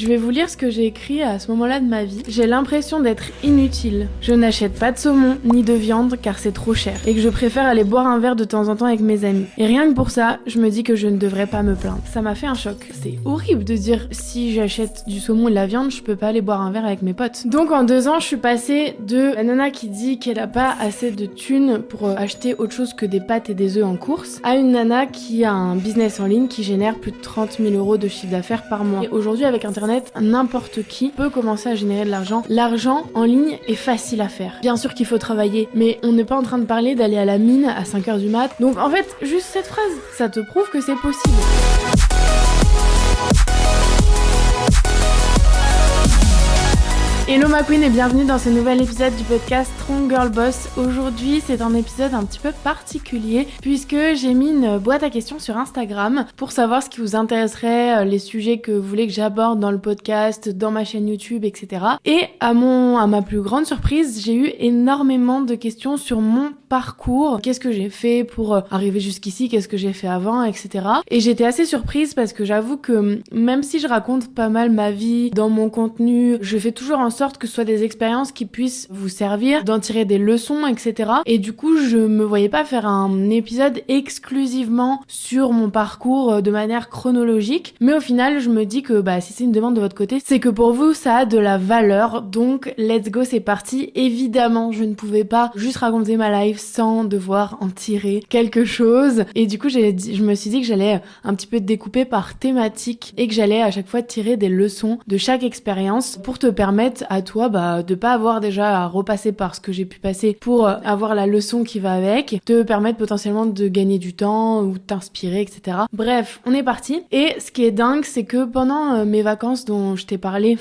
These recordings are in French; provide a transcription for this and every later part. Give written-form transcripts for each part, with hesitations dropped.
Je vais vous lire ce que j'ai écrit à ce moment-là de ma vie. J'ai l'impression d'être inutile. Je n'achète pas de saumon ni de viande car c'est trop cher et que je préfère aller boire un verre de temps en temps avec mes amis. Et rien que pour ça, je me dis que je ne devrais pas me plaindre. Ça m'a fait un choc. C'est horrible de dire si j'achète du saumon et de la viande, je peux pas aller boire un verre avec mes potes. Donc en 2 ans, je suis passée de la nana qui dit qu'elle a pas assez de thunes pour acheter autre chose que des pâtes et des œufs en course à une nana qui a un business en ligne qui génère plus de 30 000 € de chiffre d'affaires par mois. Et aujourd'hui, avec Internet, n'importe qui peut commencer à générer de l'argent. L'argent en ligne est facile à faire. Bien sûr qu'il faut travailler, mais on n'est pas en train de parler d'aller à la mine à 5h du mat. Donc en fait, juste cette phrase, ça te prouve que c'est possible. Hello ma queen et bienvenue dans ce nouvel épisode du podcast Strong Girl Boss. Aujourd'hui c'est un épisode un petit peu particulier puisque j'ai mis une boîte à questions sur Instagram pour savoir ce qui vous intéresserait, les sujets que vous voulez que j'aborde dans le podcast, dans ma chaîne YouTube, etc. Et à ma plus grande surprise, j'ai eu énormément de questions sur mon parcours. Qu'est-ce que j'ai fait pour arriver jusqu'ici, qu'est-ce que j'ai fait avant, etc. Et j'étais assez surprise parce que j'avoue que même si je raconte pas mal ma vie dans mon contenu, je fais toujours en sorte que ce soit des expériences qui puissent vous servir, d'en tirer des leçons, etc. Et du coup, je me voyais pas faire un épisode exclusivement sur mon parcours de manière chronologique. Mais au final, je me dis que si c'est une demande de votre côté, c'est que pour vous, ça a de la valeur. Donc, let's go, c'est parti. Évidemment, je ne pouvais pas juste raconter ma life sans devoir en tirer quelque chose. Et du coup, je me suis dit que j'allais un petit peu découper par thématique et que j'allais à chaque fois tirer des leçons de chaque expérience pour te permettre à toi de pas avoir déjà à repasser par ce que j'ai pu passer pour avoir la leçon qui va avec, te permettre potentiellement de gagner du temps ou t'inspirer, etc. Bref, on est parti. Et ce qui est dingue, c'est que pendant mes vacances dont je t'ai parlé,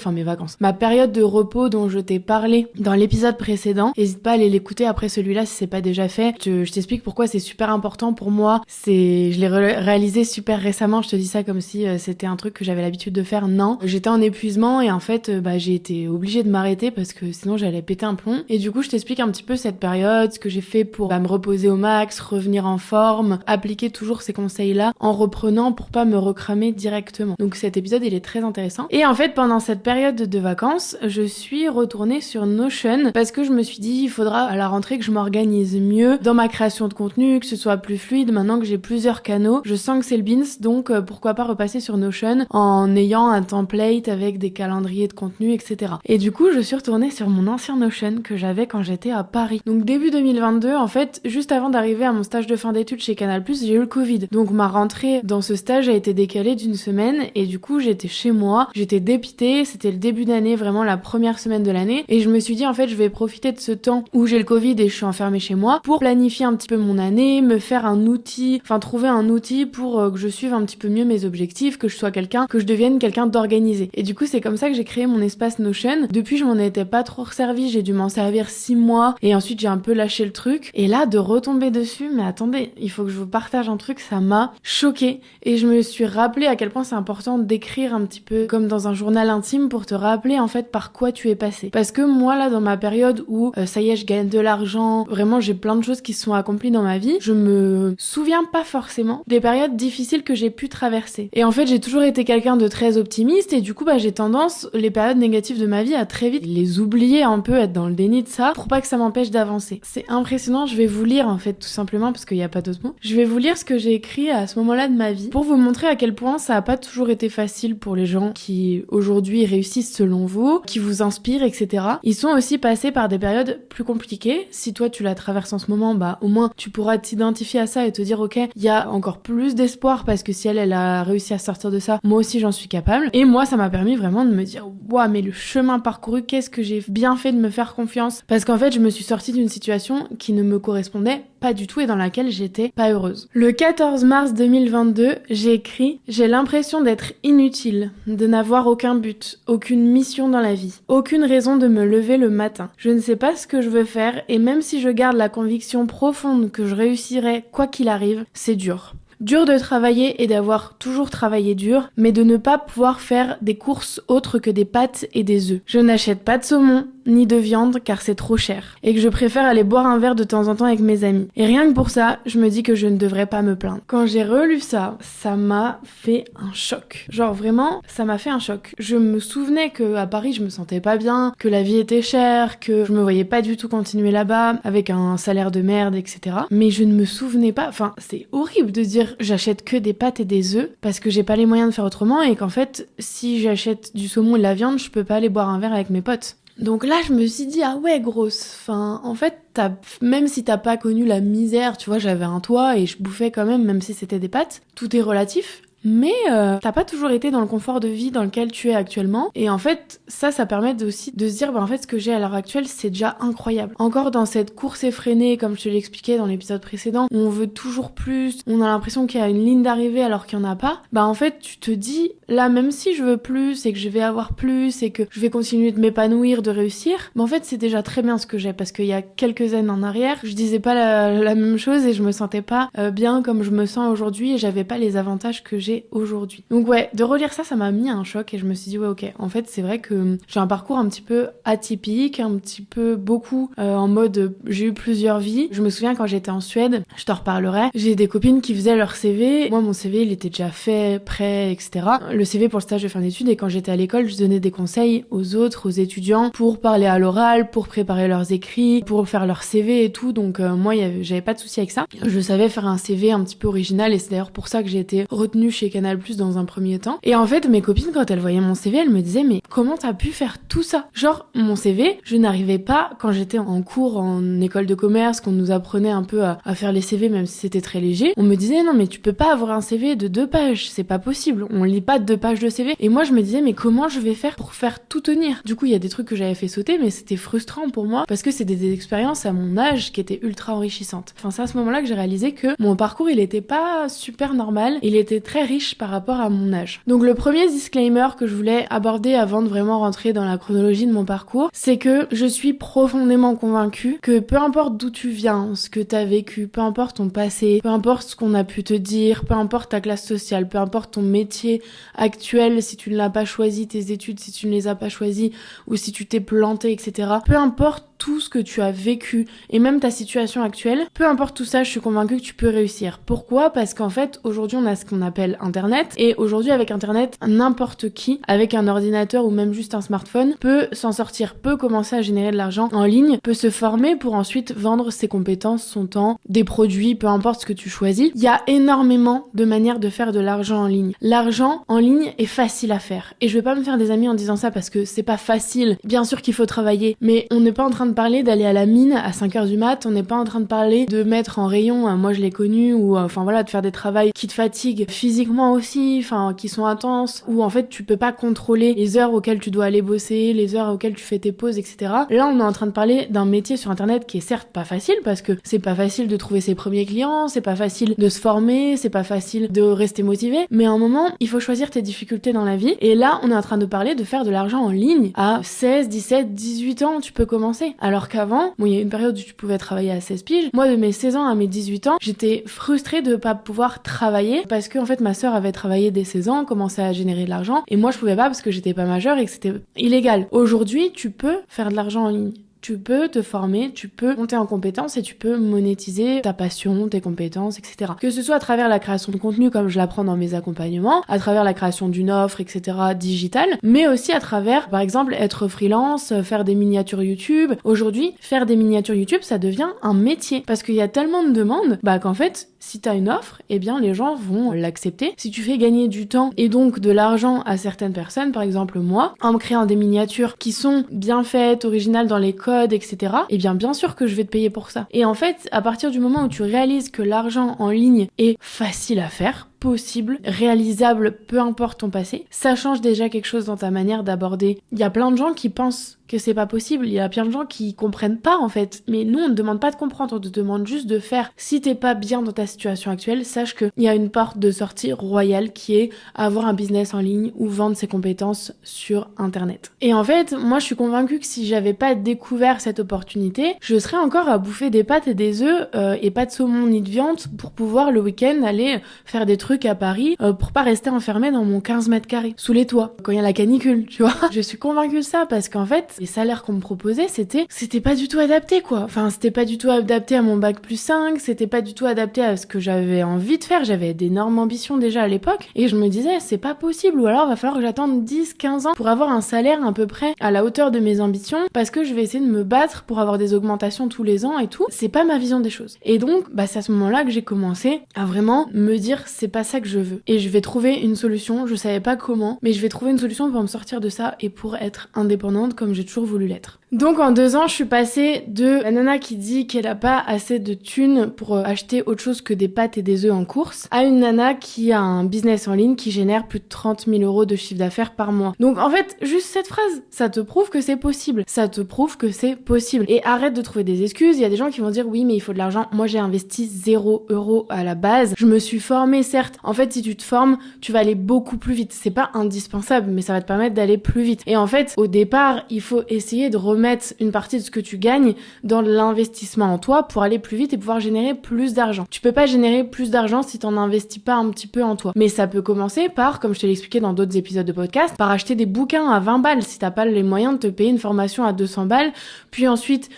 ma période de repos dont je t'ai parlé dans l'épisode précédent, n'hésite pas à aller l'écouter après celui-là si c'est pas déjà fait. Je t'explique pourquoi c'est super important pour moi. Je l'ai réalisé super récemment, je te dis ça comme si c'était un truc que j'avais l'habitude de faire. Non, j'étais en épuisement et en fait j'ai été obligée de m'arrêter parce que sinon j'allais péter un plomb. Et du coup je t'explique un petit peu cette période, ce que j'ai fait pour me reposer au max, revenir en forme, appliquer toujours ces conseils-là en reprenant pour pas me recramer directement. Donc cet épisode il est très intéressant. Et en fait pendant cette période de vacances, je suis retournée sur Notion parce que je me suis dit il faudra à la rentrée que je m'organise mieux dans ma création de contenu, que ce soit plus fluide. Maintenant que j'ai plusieurs canaux, je sens que c'est le beans, donc pourquoi pas repasser sur Notion en ayant un template avec des calendriers de contenu, etc. Et du coup, je suis retournée sur mon ancien Notion que j'avais quand j'étais à Paris. Donc début 2022, en fait, juste avant d'arriver à mon stage de fin d'études chez Canal+, j'ai eu le Covid. Donc ma rentrée dans ce stage a été décalée d'1 semaine et du coup, j'étais chez moi, j'étais dépitée, c'était le début d'année, vraiment la première semaine de l'année et je me suis dit en fait, je vais profiter de ce temps où j'ai le Covid et je suis enfermée chez moi pour planifier un petit peu mon année, me faire un outil, trouver un outil pour que je suive un petit peu mieux mes objectifs, que je devienne quelqu'un d'organisé. Et du coup, c'est comme ça que j'ai créé mon espace Notion. Depuis, je m'en étais pas trop resservi, j'ai dû m'en servir 6 mois et ensuite j'ai un peu lâché le truc. Et là, de retomber dessus, mais attendez, il faut que je vous partage un truc, ça m'a choquée. Et je me suis rappelé à quel point c'est important d'écrire un petit peu comme dans un journal intime pour te rappeler en fait par quoi tu es passé. Parce que moi là, dans ma période où ça y est, je gagne de l'argent, vraiment j'ai plein de choses qui se sont accomplies dans ma vie, je me souviens pas forcément des périodes difficiles que j'ai pu traverser. Et en fait, j'ai toujours été quelqu'un de très optimiste et du coup, j'ai tendance, les périodes négatives de ma vie, à très vite les oublier un peu, être dans le déni de ça, pour pas que ça m'empêche d'avancer. C'est impressionnant, je vais vous lire en fait, tout simplement, parce qu'il y a pas d'autre mot. Je vais vous lire ce que j'ai écrit à ce moment-là de ma vie, pour vous montrer à quel point ça a pas toujours été facile pour les gens qui, aujourd'hui, réussissent selon vous, qui vous inspirent, etc. Ils sont aussi passés par des périodes plus compliquées. Si toi, tu la traverses en ce moment, au moins, tu pourras t'identifier à ça et te dire, ok, il y a encore plus d'espoir parce que si elle a réussi à sortir de ça, moi aussi j'en suis capable. Et moi, ça m'a permis vraiment de me dire, waouh, mais le chemin parcouru, qu'est-ce que j'ai bien fait de me faire confiance. Parce qu'en fait, je me suis sortie d'une situation qui ne me correspondait pas du tout et dans laquelle j'étais pas heureuse. Le 14 mars 2022, j'ai écrit « J'ai l'impression d'être inutile, de n'avoir aucun but, aucune mission dans la vie, aucune raison de me lever le matin. Je ne sais pas ce que je veux faire et même si je garde la conviction profonde que je réussirai quoi qu'il arrive, c'est dur. » Dur de travailler et d'avoir toujours travaillé dur, mais de ne pas pouvoir faire des courses autres que des pâtes et des œufs. Je n'achète pas de saumon, ni de viande car c'est trop cher et que je préfère aller boire un verre de temps en temps avec mes amis. Et rien que pour ça, je me dis que je ne devrais pas me plaindre. Quand j'ai relu ça, ça m'a fait un choc. Genre vraiment, ça m'a fait un choc. Je me souvenais que à Paris, je me sentais pas bien, que la vie était chère, que je me voyais pas du tout continuer là-bas avec un salaire de merde, etc. Mais je ne me souvenais pas, enfin, c'est horrible de dire j'achète que des pâtes et des œufs parce que j'ai pas les moyens de faire autrement et qu'en fait, si j'achète du saumon et de la viande, je peux pas aller boire un verre avec mes potes. Donc là, je me suis dit, ah ouais, grosse, enfin, en fait, même si t'as pas connu la misère, tu vois, j'avais un toit et je bouffais quand même si c'était des pâtes, tout est relatif. Mais t'as pas toujours été dans le confort de vie dans lequel tu es actuellement. Et en fait, ça permet aussi de se dire, en fait, ce que j'ai à l'heure actuelle, c'est déjà incroyable. Encore dans cette course effrénée, comme je te l'expliquais dans l'épisode précédent, où on veut toujours plus, on a l'impression qu'il y a une ligne d'arrivée alors qu'il y en a pas. En fait, tu te dis, là, même si je veux plus et que je vais avoir plus et que je vais continuer de m'épanouir, de réussir, en fait, c'est déjà très bien ce que j'ai parce qu'il y a quelques années en arrière, je disais pas la même chose et je me sentais pas bien comme je me sens aujourd'hui et j'avais pas les avantages que j'ai aujourd'hui. Donc ouais, de relire ça m'a mis un choc et je me suis dit ouais ok, en fait c'est vrai que j'ai un parcours un petit peu atypique, un petit peu beaucoup en mode j'ai eu plusieurs vies. Je me souviens quand j'étais en Suède, je t'en reparlerai, j'ai des copines qui faisaient leur CV, moi mon CV il était déjà fait, prêt, etc. Le CV pour le stage de fin d'études et quand j'étais à l'école je donnais des conseils aux autres, aux étudiants pour parler à l'oral, pour préparer leurs écrits, pour faire leur CV et tout, donc moi j'avais pas de souci avec ça. Je savais faire un CV un petit peu original et c'est d'ailleurs pour ça que j'ai été retenue chez Canal+ dans un premier temps. Et en fait, mes copines, quand elles voyaient mon CV, elles me disaient, mais comment t'as pu faire tout ça? Genre, mon CV, je n'arrivais pas, quand j'étais en cours en école de commerce, qu'on nous apprenait un peu à faire les CV, même si c'était très léger, on me disait, non, mais tu peux pas avoir un CV de 2 pages, c'est pas possible, on lit pas 2 pages de CV. Et moi, je me disais, mais comment je vais faire pour faire tout tenir? Du coup, il y a des trucs que j'avais fait sauter, mais c'était frustrant pour moi, parce que c'était des expériences à mon âge qui étaient ultra enrichissantes. Enfin, c'est à ce moment-là que j'ai réalisé que mon parcours, il était pas super normal, il était très riche par rapport à mon âge. Donc le premier disclaimer que je voulais aborder avant de vraiment rentrer dans la chronologie de mon parcours, c'est que je suis profondément convaincue que peu importe d'où tu viens, ce que t'as vécu, peu importe ton passé, peu importe ce qu'on a pu te dire, peu importe ta classe sociale, peu importe ton métier actuel, si tu ne l'as pas choisi, tes études, si tu ne les as pas choisies, ou si tu t'es planté, etc. Peu importe tout ce que tu as vécu et même ta situation actuelle, peu importe tout ça, je suis convaincue que tu peux réussir. Pourquoi? Parce qu'en fait, aujourd'hui, on a ce qu'on appelle Internet et aujourd'hui, avec Internet, n'importe qui, avec un ordinateur ou même juste un smartphone, peut s'en sortir, peut commencer à générer de l'argent en ligne, peut se former pour ensuite vendre ses compétences, son temps, des produits, peu importe ce que tu choisis. Il y a énormément de manières de faire de l'argent en ligne. L'argent en ligne est facile à faire. Et je vais pas me faire des amis en disant ça parce que c'est pas facile. Bien sûr qu'il faut travailler, mais on n'est pas en train de parler d'aller à la mine à 5h du mat, on n'est pas en train de parler de mettre en rayon, moi je l'ai connu, ou enfin voilà, de faire des travails qui te fatiguent physiquement aussi, enfin qui sont intenses, où en fait tu peux pas contrôler les heures auxquelles tu dois aller bosser, les heures auxquelles tu fais tes pauses, etc. Là on est en train de parler d'un métier sur internet qui est certes pas facile, parce que c'est pas facile de trouver ses premiers clients, c'est pas facile de se former, c'est pas facile de rester motivé, mais à un moment il faut choisir tes difficultés dans la vie, et là on est en train de parler de faire de l'argent en ligne. À 16, 17, 18 ans tu peux commencer. Alors qu'avant, il y a une période où tu pouvais travailler à 16 piges. Moi, de mes 16 ans à mes 18 ans, j'étais frustrée de pas pouvoir travailler parce que, en fait, ma sœur avait travaillé dès 16 ans, commençait à générer de l'argent et moi, je pouvais pas parce que j'étais pas majeure et que c'était illégal. Aujourd'hui, tu peux faire de l'argent en ligne. Tu peux te former, tu peux monter en compétences et tu peux monétiser ta passion, tes compétences, etc. Que ce soit à travers la création de contenu comme je l'apprends dans mes accompagnements, à travers la création d'une offre, etc. digitale, mais aussi à travers, par exemple, être freelance, faire des miniatures YouTube. Aujourd'hui, faire des miniatures YouTube, ça devient un métier parce qu'il y a tellement de demandes, qu'en fait, si t'as une offre, eh bien les gens vont l'accepter. Si tu fais gagner du temps et donc de l'argent à certaines personnes, par exemple moi, en me créant des miniatures qui sont bien faites, originales dans les codes, etc., eh bien sûr que je vais te payer pour ça. Et en fait, à partir du moment où tu réalises que l'argent en ligne est facile à faire, possible, réalisable, peu importe ton passé, ça change déjà quelque chose dans ta manière d'aborder. Il y a plein de gens qui pensent que c'est pas possible, il y a plein de gens qui comprennent pas en fait, mais nous on ne demande pas de comprendre, on te demande juste de faire. Si t'es pas bien dans ta situation actuelle, sache qu'il y a une porte de sortie royale qui est avoir un business en ligne ou vendre ses compétences sur internet. Et en fait, moi je suis convaincue que si j'avais pas découvert cette opportunité, je serais encore à bouffer des pâtes et des œufs et pas de saumon ni de viande pour pouvoir le week-end aller faire des trucs à Paris pour pas rester enfermée dans mon 15 mètres carrés sous les toits quand il y a la canicule, tu vois. Je suis convaincue de ça parce qu'en fait les salaires qu'on me proposait, c'était pas du tout adapté, quoi. Enfin, c'était pas du tout adapté à mon bac+5, c'était pas du tout adapté à ce que j'avais envie de faire. J'avais d'énormes ambitions déjà à l'époque, et je me disais, c'est pas possible, ou alors va falloir que j'attende 10-15 ans pour avoir un salaire à peu près à la hauteur de mes ambitions, parce que je vais essayer de me battre pour avoir des augmentations tous les ans et tout. C'est pas ma vision des choses. Et donc, c'est à ce moment-là que j'ai commencé à vraiment me dire, c'est pas ça que je veux. Et je vais trouver une solution, je savais pas comment, mais je vais trouver une solution pour me sortir de ça et pour être indépendante comme j'ai toujours voulu l'être. Donc en 2 ans, je suis passée de la nana qui dit qu'elle a pas assez de thunes pour acheter autre chose que des pâtes et des œufs en course, à une nana qui a un business en ligne qui génère plus de 30 000 € de chiffre d'affaires par mois. Donc en fait, juste cette phrase, ça te prouve que c'est possible. Ça te prouve que c'est possible. Et arrête de trouver des excuses. Il y a des gens qui vont dire oui, mais il faut de l'argent. Moi, j'ai investi 0 € à la base. Je me suis formée, certes. En fait, si tu te formes, tu vas aller beaucoup plus vite. C'est pas indispensable, mais ça va te permettre d'aller plus vite. Et en fait, au départ, il faut essayer de remettre une partie de ce que tu gagnes dans l'investissement en toi pour aller plus vite et pouvoir générer plus d'argent. Tu peux pas générer plus d'argent si t'en investis pas un petit peu en toi. Mais ça peut commencer par, comme je te l'ai expliqué dans d'autres épisodes de podcast, par acheter des bouquins à 20 balles si t'as pas les moyens de te payer une formation à 200 balles. Puis ensuite,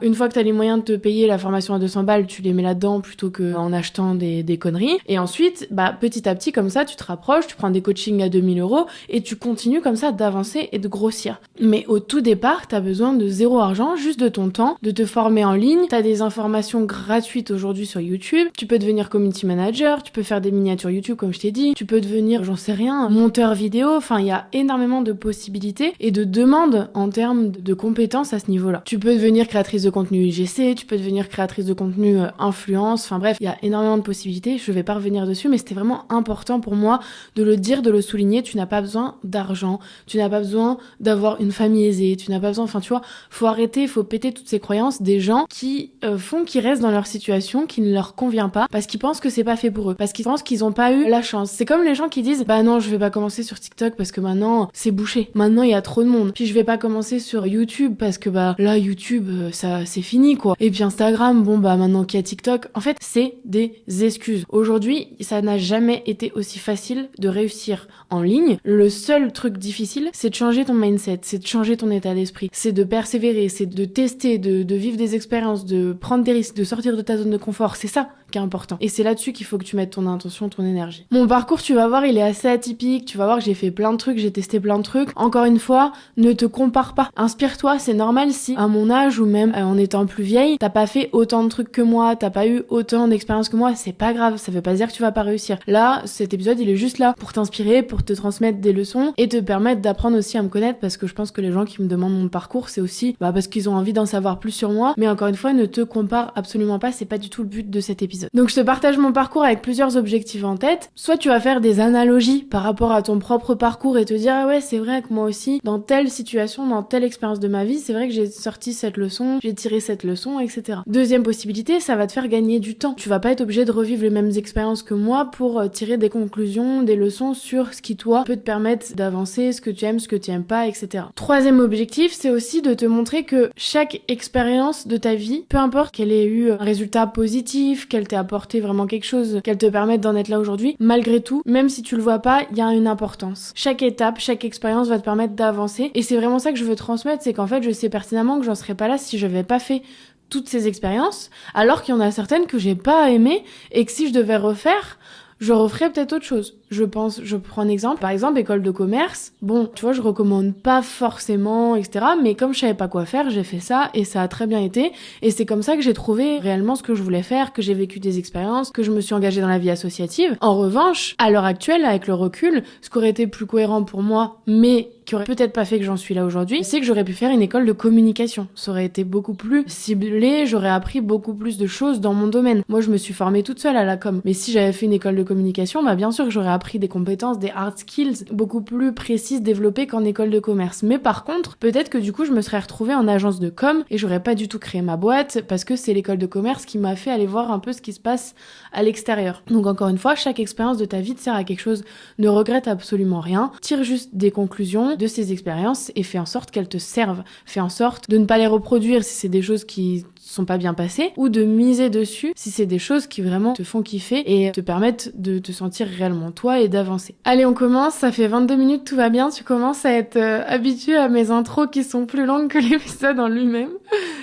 une fois que t'as les moyens de te payer la formation à 200 balles, tu les mets là-dedans plutôt que en achetant des conneries. Et ensuite, petit à petit, comme ça, tu te rapproches, tu prends des coachings à 2000 € et tu continues comme ça d'avancer et de grossir. Mais au tout départ, t'as besoin de 0 argent, juste de ton temps, de te former en ligne. T'as des informations gratuites aujourd'hui sur YouTube. Tu peux devenir community manager, tu peux faire des miniatures YouTube comme je t'ai dit, tu peux devenir, j'en sais rien, monteur vidéo. Enfin, il y a énormément de possibilités et de demandes en termes de compétences à ce niveau-là. Tu peux devenir créatrice de contenu UGC, tu peux devenir créatrice de contenu influence. Enfin bref, il y a énormément de possibilités. Je vais pas revenir dessus, mais c'était vraiment important pour moi de le dire, de le souligner. Tu n'as pas besoin d'argent, tu n'as pas besoin d'avoir une famille aisée, tu n'as pas besoin, tu vois, faut arrêter, faut péter toutes ces croyances des gens qui font qu'ils restent dans leur situation, qui ne leur convient pas, parce qu'ils pensent que c'est pas fait pour eux, parce qu'ils pensent qu'ils ont pas eu la chance. C'est comme les gens qui disent, non, je vais pas commencer sur TikTok parce que maintenant, c'est bouché. Maintenant, il y a trop de monde. Puis je vais pas commencer sur YouTube parce que là, YouTube, ça, c'est fini, quoi. Et puis Instagram, maintenant qu'il y a TikTok, en fait, c'est des excuses. Aujourd'hui, ça n'a jamais été aussi facile de réussir en ligne. Le seul truc difficile, c'est de changer ton mindset, c'est de changer ton état d'esprit, c'est de persévérer, c'est de tester, de vivre des expériences, de prendre des risques, de sortir de ta zone de confort. C'est ça qui est important. Et c'est là-dessus qu'il faut que tu mettes ton intention, ton énergie. Mon parcours, tu vas voir, il est assez atypique. Tu vas voir que j'ai fait plein de trucs, j'ai testé plein de trucs. Encore une fois, ne te compare pas. Inspire-toi, c'est normal si, à mon âge ou même en étant plus vieille, t'as pas fait autant de trucs que moi, t'as pas eu autant d'expérience que moi, c'est pas grave. Ça veut pas dire que tu vas pas réussir. Là, cet épisode, il est juste là pour t'inspirer, pour te transmettre des leçons et te permettre d'apprendre aussi à me connaître, parce que je pense que les gens qui me demandent mon parcours, c'est aussi parce qu'ils ont envie d'en savoir plus sur moi. Mais encore une fois, ne te compare absolument pas, c'est pas du tout le but de cet épisode. Donc je te partage mon parcours avec plusieurs objectifs en tête. Soit tu vas faire des analogies par rapport à ton propre parcours et te dire ah ouais, c'est vrai que moi aussi, dans telle situation, dans telle expérience de ma vie, c'est vrai que j'ai sorti cette leçon, j'ai tiré cette leçon, etc. Deuxième possibilité, ça va te faire gagner du temps. Tu vas pas être obligé de revivre les mêmes expériences que moi pour tirer des conclusions, des leçons sur ce qui toi peut te permettre d'avancer, ce que tu aimes, ce que tu aimes pas, etc. Troisième objectif, c'est aussi de te montrer que chaque expérience de ta vie, peu importe qu'elle ait eu un résultat positif, qu'elle t'ait apporté vraiment quelque chose, qu'elle te permette d'en être là aujourd'hui, malgré tout, même si tu le vois pas, il y a une importance. Chaque étape, chaque expérience va te permettre d'avancer, et c'est vraiment ça que je veux transmettre, c'est qu'en fait, je sais pertinemment que j'en serais pas là si je n'avais pas fait toutes ces expériences, alors qu'il y en a certaines que j'ai pas aimées, et que si je devais refaire, je referais peut-être autre chose. Je prends un exemple. Par exemple, école de commerce. Tu vois, je recommande pas forcément, etc. Mais comme je savais pas quoi faire, j'ai fait ça et ça a très bien été. Et c'est comme ça que j'ai trouvé réellement ce que je voulais faire, que j'ai vécu des expériences, que je me suis engagée dans la vie associative. En revanche, à l'heure actuelle, avec le recul, ce qui aurait été plus cohérent pour moi, mais qui aurait peut-être pas fait que j'en suis là aujourd'hui, c'est que j'aurais pu faire une école de communication. Ça aurait été beaucoup plus ciblé, j'aurais appris beaucoup plus de choses dans mon domaine. Moi, je me suis formée toute seule à la com. Mais si j'avais fait une école de communication, bien sûr que j'aurais appris des compétences, des hard skills beaucoup plus précises, développées qu'en école de commerce. Mais par contre, peut-être que du coup, je me serais retrouvée en agence de com et j'aurais pas du tout créé ma boîte parce que c'est l'école de commerce qui m'a fait aller voir un peu ce qui se passe à l'extérieur. Donc encore une fois, chaque expérience de ta vie te sert à quelque chose. Ne regrette absolument rien. Tire juste des conclusions de ces expériences et fais en sorte qu'elles te servent. Fais en sorte de ne pas les reproduire si c'est des choses qui sont pas bien passées, ou de miser dessus si c'est des choses qui vraiment te font kiffer et te permettent de te sentir réellement toi et d'avancer. Allez, on commence, ça fait 22 minutes, tout va bien, tu commences à être habitué à mes intros qui sont plus longues que l'épisode en lui-même.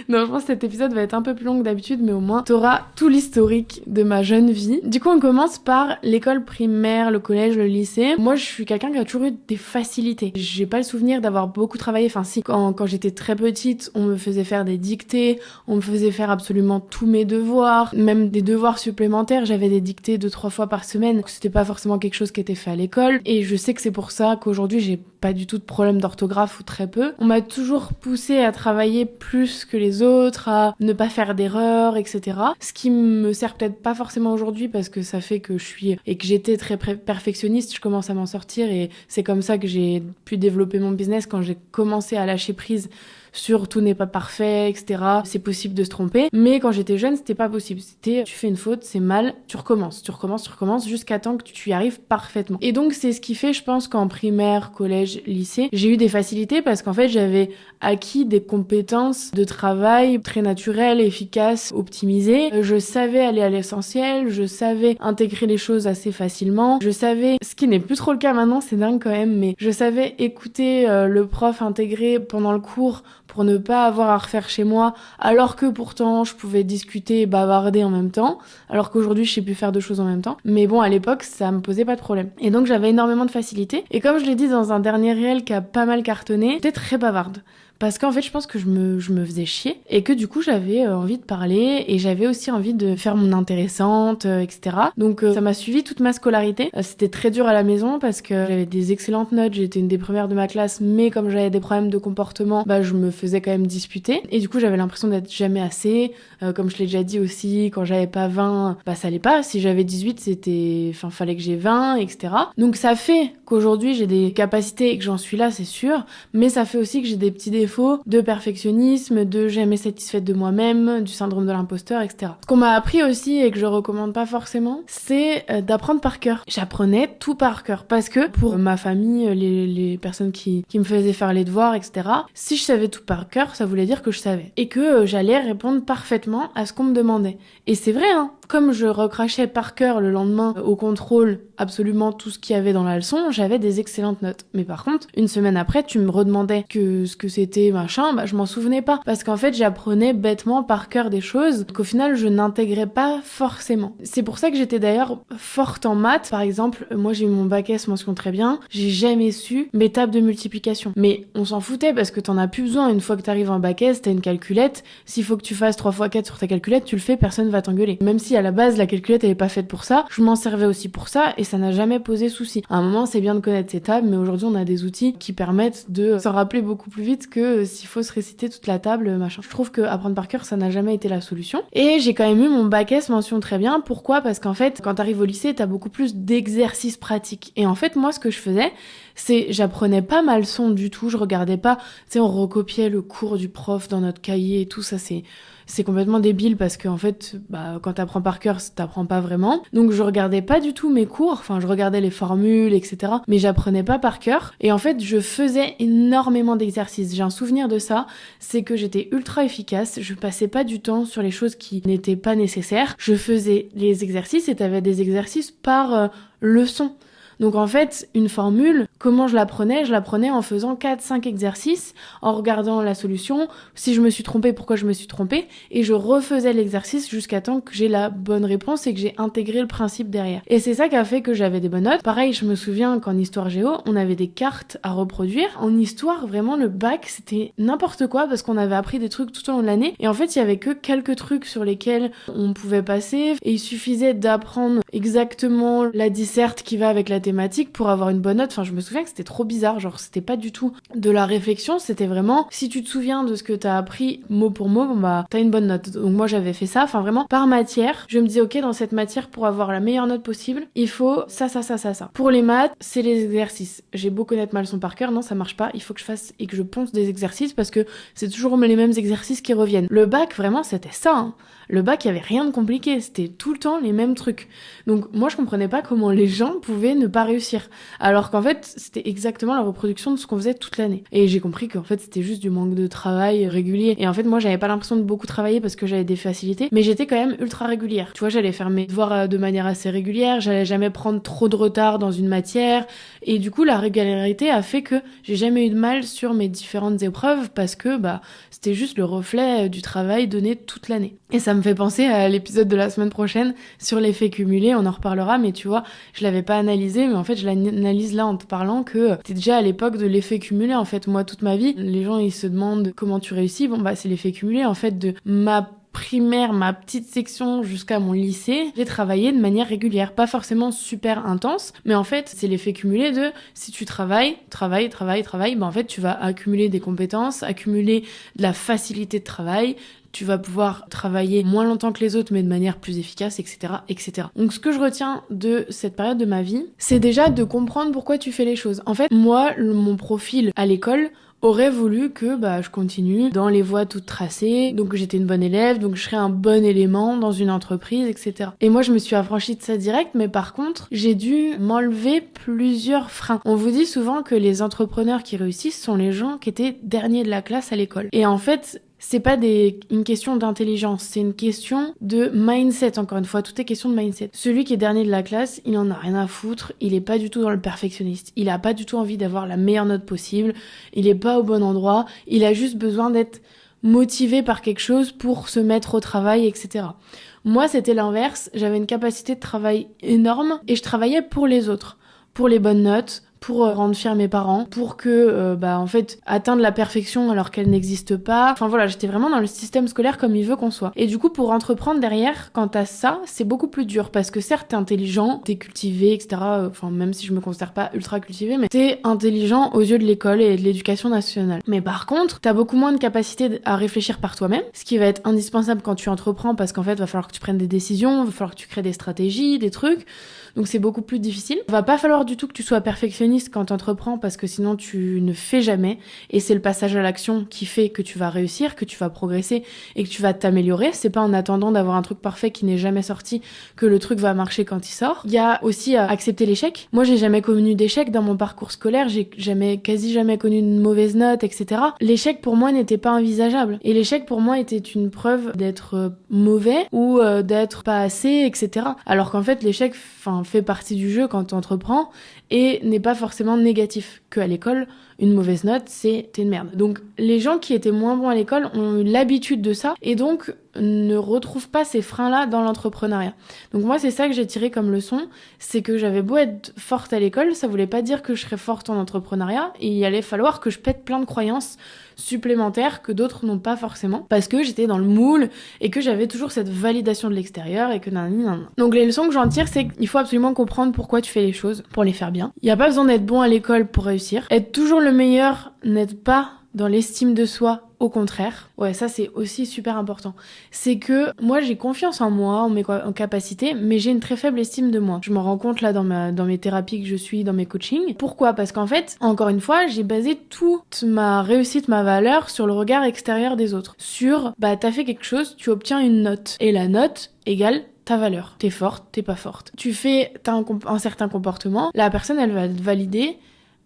Non, je pense que cet épisode va être un peu plus long que d'habitude, mais au moins t'auras tout l'historique de ma jeune vie. Du coup, on commence par l'école primaire, le collège, le lycée. Moi, je suis quelqu'un qui a toujours eu des facilités. J'ai pas le souvenir d'avoir beaucoup travaillé. Enfin, si, quand j'étais très petite, on me faisait faire des dictées, on me faisait faire absolument tous mes devoirs, même des devoirs supplémentaires. J'avais des dictées 2-3 fois par semaine, donc c'était pas forcément quelque chose qui était fait à l'école. Et je sais que c'est pour ça qu'aujourd'hui, j'ai pas du tout de problème d'orthographe ou très peu. On m'a toujours poussée à travailler plus que les autres, à ne pas faire d'erreurs, etc. Ce qui me sert peut-être pas forcément aujourd'hui parce que ça fait que j'étais très perfectionniste, je commence à m'en sortir et c'est comme ça que j'ai pu développer mon business quand j'ai commencé à lâcher prise sur tout n'est pas parfait, etc. C'est possible de se tromper. Mais quand j'étais jeune, c'était pas possible. C'était, tu fais une faute, c'est mal, tu recommences jusqu'à temps que tu y arrives parfaitement. Et donc, c'est ce qui fait, je pense, qu'en primaire, collège, lycée, j'ai eu des facilités parce qu'en fait, j'avais acquis des compétences de travail très naturelles, efficaces, optimisées. Je savais aller à l'essentiel, je savais intégrer les choses assez facilement. Je savais, ce qui n'est plus trop le cas maintenant, c'est dingue quand même, mais je savais écouter le prof intégrer pendant le cours pour ne pas avoir à refaire chez moi, alors que pourtant je pouvais discuter et bavarder en même temps, alors qu'aujourd'hui je sais plus faire deux choses en même temps. Mais bon, à l'époque, ça me posait pas de problème. Et donc j'avais énormément de facilité. Et comme je l'ai dit dans un dernier réel qui a pas mal cartonné, j'étais très bavarde. Parce qu'en fait, je pense que je me faisais chier et que du coup, j'avais envie de parler et j'avais aussi envie de faire mon intéressante, etc. Donc, ça m'a suivi toute ma scolarité. C'était très dur à la maison parce que j'avais des excellentes notes, j'étais une des premières de ma classe, mais comme j'avais des problèmes de comportement, je me faisais quand même disputer. Et du coup, j'avais l'impression d'être jamais assez. Comme je l'ai déjà dit aussi, quand j'avais pas 20, ça allait pas. Si j'avais 18, fallait que j'ai 20, etc. Donc, ça fait qu'aujourd'hui, j'ai des capacités et que j'en suis là, c'est sûr. Mais ça fait aussi que j'ai des petits défauts de perfectionnisme, de jamais satisfaite de moi-même, du syndrome de l'imposteur, etc. Ce qu'on m'a appris aussi et que je recommande pas forcément, c'est d'apprendre par cœur. J'apprenais tout par cœur parce que pour ma famille, les personnes qui me faisaient faire les devoirs, etc., si je savais tout par cœur, ça voulait dire que je savais et que j'allais répondre parfaitement à ce qu'on me demandait. Et c'est vrai, hein. Comme je recrachais par cœur le lendemain au contrôle absolument tout ce qu'il y avait dans la leçon, j'avais des excellentes notes. Mais par contre, une semaine après, tu me redemandais ce que c'était machin, je m'en souvenais pas. Parce qu'en fait, j'apprenais bêtement par cœur des choses qu'au final, je n'intégrais pas forcément. C'est pour ça que j'étais d'ailleurs forte en maths. Par exemple, moi j'ai eu mon bac S mention très bien, j'ai jamais su mes tables de multiplication. Mais on s'en foutait parce que t'en as plus besoin. Une fois que t'arrives en bac S, t'as une calculette. S'il faut que tu fasses 3 x 4 sur ta calculette, tu le fais, personne va t'engueuler. Même si à la base, la calculette elle est pas faite pour ça, je m'en servais aussi pour ça et ça n'a jamais posé souci. À un moment, c'est bien de connaître ces tables, mais aujourd'hui, on a des outils qui permettent de s'en rappeler beaucoup plus vite que s'il faut se réciter toute la table, machin. Je trouve que apprendre par cœur, ça n'a jamais été la solution. Et j'ai quand même eu mon bac S mention très bien. Pourquoi ? Parce qu'en fait, quand t'arrives au lycée, t'as beaucoup plus d'exercices pratiques. Et en fait, moi, ce que je faisais, c'est j'apprenais pas ma leçon du tout. Je regardais pas, tu sais, on recopiait le cours du prof dans notre cahier et tout ça, c'est complètement débile parce qu'en fait, quand t'apprends par cœur, t'apprends pas vraiment. Donc je regardais pas du tout mes cours, enfin je regardais les formules, etc. Mais j'apprenais pas par cœur. Et en fait, je faisais énormément d'exercices. J'ai un souvenir de ça, c'est que j'étais ultra efficace. Je passais pas du temps sur les choses qui n'étaient pas nécessaires. Je faisais les exercices et t'avais des exercices par leçon. Donc en fait, une formule, comment je l'apprenais en faisant 4-5 exercices, en regardant la solution, si je me suis trompée, pourquoi je me suis trompée, et je refaisais l'exercice jusqu'à temps que j'ai la bonne réponse et que j'ai intégré le principe derrière. Et c'est ça qui a fait que j'avais des bonnes notes. Pareil, je me souviens qu'en histoire géo, on avait des cartes à reproduire. En histoire, vraiment, le bac, c'était n'importe quoi parce qu'on avait appris des trucs tout au long de l'année. Et en fait, il y avait que quelques trucs sur lesquels on pouvait passer et il suffisait d'apprendre exactement la disserte qui va avec la thématique pour avoir une bonne note. Enfin, je me souviens que c'était trop bizarre, genre c'était pas du tout de la réflexion, c'était vraiment si tu te souviens de ce que t'as appris mot pour mot, t'as une bonne note. Donc moi j'avais fait ça, enfin vraiment par matière, je me disais ok, dans cette matière pour avoir la meilleure note possible, il faut ça. Pour les maths, c'est les exercices. J'ai beau connaître ma leçon par cœur, non ça marche pas, il faut que je fasse et que je ponce des exercices parce que c'est toujours les mêmes exercices qui reviennent. Le bac vraiment c'était ça, hein. Le bac, il y avait rien de compliqué, c'était tout le temps les mêmes trucs. Donc moi je comprenais pas comment les gens pouvaient ne pas pas réussir. Alors qu'en fait, c'était exactement la reproduction de ce qu'on faisait toute l'année. Et j'ai compris qu'en fait, c'était juste du manque de travail régulier. Et en fait, moi, j'avais pas l'impression de beaucoup travailler parce que j'avais des facilités, mais j'étais quand même ultra régulière. Tu vois, j'allais faire mes devoirs de manière assez régulière, j'allais jamais prendre trop de retard dans une matière. Et du coup, la régularité a fait que j'ai jamais eu de mal sur mes différentes épreuves parce que c'était juste le reflet du travail donné toute l'année. Et ça me fait penser à l'épisode de la semaine prochaine sur l'effet cumulé, on en reparlera, mais tu vois, je l'avais pas analysé, mais en fait je l'analyse là en te parlant que t'es déjà à l'époque de l'effet cumulé. En fait, moi toute ma vie, les gens ils se demandent comment tu réussis, c'est l'effet cumulé en fait de ma primaire, ma petite section jusqu'à mon lycée, j'ai travaillé de manière régulière, pas forcément super intense, mais en fait c'est l'effet cumulé de si tu travailles, en fait tu vas accumuler des compétences, accumuler de la facilité de travail, tu vas pouvoir travailler moins longtemps que les autres mais de manière plus efficace, etc., etc. Donc ce que je retiens de cette période de ma vie, c'est déjà de comprendre pourquoi tu fais les choses. En fait, moi, mon profil à l'école aurait voulu que je continue dans les voies toutes tracées, donc j'étais une bonne élève, donc je serais un bon élément dans une entreprise, etc. Et moi je me suis affranchie de ça direct, mais par contre j'ai dû m'enlever plusieurs freins. On vous dit souvent que les entrepreneurs qui réussissent sont les gens qui étaient derniers de la classe à l'école. Et en fait, c'est pas une question d'intelligence, c'est une question de mindset, encore une fois, tout est question de mindset. Celui qui est dernier de la classe, il en a rien à foutre, il est pas du tout dans le perfectionniste, il a pas du tout envie d'avoir la meilleure note possible, il est pas au bon endroit, il a juste besoin d'être motivé par quelque chose pour se mettre au travail, etc. Moi, c'était l'inverse, j'avais une capacité de travail énorme et je travaillais pour les autres, pour les bonnes notes, pour rendre fiers mes parents, pour que, en fait, atteindre la perfection alors qu'elle n'existe pas. Enfin voilà, j'étais vraiment dans le système scolaire comme il veut qu'on soit. Et du coup, pour entreprendre derrière, quand t'as ça, c'est beaucoup plus dur parce que certes, t'es intelligent, t'es cultivé, etc. Enfin, même si je me considère pas ultra cultivé, mais t'es intelligent aux yeux de l'école et de l'éducation nationale. Mais par contre, t'as beaucoup moins de capacité à réfléchir par toi-même, ce qui va être indispensable quand tu entreprends parce qu'en fait, va falloir que tu prennes des décisions, va falloir que tu crées des stratégies, des trucs. Donc c'est beaucoup plus difficile. Va pas falloir du tout que tu sois perfectionniste quand t'entreprends parce que sinon tu ne fais jamais. Et c'est le passage à l'action qui fait que tu vas réussir, que tu vas progresser et que tu vas t'améliorer. C'est pas en attendant d'avoir un truc parfait qui n'est jamais sorti que le truc va marcher quand il sort. Il y a aussi à accepter l'échec. Moi j'ai jamais connu d'échec dans mon parcours scolaire. J'ai quasi jamais connu de mauvaise note, etc. L'échec pour moi n'était pas envisageable. Et l'échec pour moi était une preuve d'être mauvais ou d'être pas assez, etc. Alors qu'en fait l'échec, fait partie du jeu quand tu entreprends et n'est pas forcément négatif. Qu'à l'école, une mauvaise note, t'es une merde. Donc les gens qui étaient moins bons à l'école ont eu l'habitude de ça et donc ne retrouvent pas ces freins-là dans l'entrepreneuriat. Donc moi, c'est ça que j'ai tiré comme leçon, c'est que j'avais beau être forte à l'école, ça voulait pas dire que je serais forte en entrepreneuriat et il allait falloir que je pète plein de croyances supplémentaires que d'autres n'ont pas forcément parce que j'étais dans le moule et que j'avais toujours cette validation de l'extérieur et que nan. Donc les leçons que j'en tire, c'est qu'il faut absolument comprendre pourquoi tu fais les choses pour les faire bien. Il n'y a pas besoin d'être bon à l'école pour réussir. Être toujours le meilleur n'aide pas dans l'estime de soi, au contraire. Ouais, ça c'est aussi super important. C'est que moi j'ai confiance en moi, en mes capacités, mais j'ai une très faible estime de moi. Je m'en rends compte là dans mes thérapies que je suis, dans mes coachings. Pourquoi ? Parce qu'en fait, encore une fois, j'ai basé toute ma réussite, ma valeur sur le regard extérieur des autres. Sur, t'as fait quelque chose, tu obtiens une note. Et la note égale ta valeur. T'es forte, t'es pas forte. T'as un certain comportement, la personne elle va te valider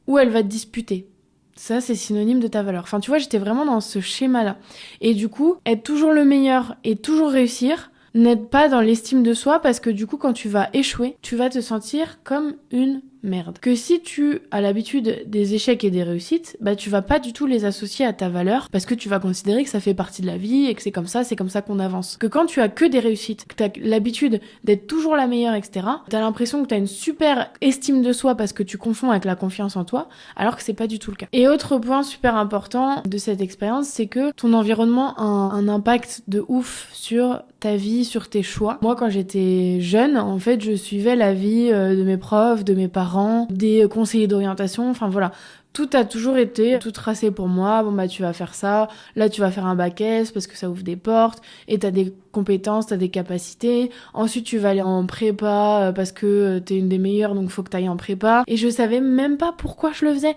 ou elle va te disputer. Ça, c'est synonyme de ta valeur. Enfin, tu vois, j'étais vraiment dans ce schéma-là. Et du coup, être toujours le meilleur et toujours réussir n'aide pas dans l'estime de soi parce que du coup, quand tu vas échouer, tu vas te sentir comme une merde. Que si tu as l'habitude des échecs et des réussites, tu vas pas du tout les associer à ta valeur parce que tu vas considérer que ça fait partie de la vie et que c'est comme ça qu'on avance. Que quand tu as que des réussites, que t'as l'habitude d'être toujours la meilleure, etc., t'as l'impression que t'as une super estime de soi parce que tu confonds avec la confiance en toi, alors que c'est pas du tout le cas. Et autre point super important de cette expérience, c'est que ton environnement a un impact de ouf sur ta vie, sur tes choix. Moi, quand j'étais jeune, en fait, je suivais la vie de mes profs, de mes parents, des conseillers d'orientation, enfin voilà. Tout a toujours été tout tracé pour moi. Bon bah tu vas faire ça, là tu vas faire un bac S parce que ça ouvre des portes et t'as des compétences, t'as des capacités. Ensuite tu vas aller en prépa parce que t'es une des meilleures donc faut que t'ailles en prépa. Et je savais même pas pourquoi je le faisais.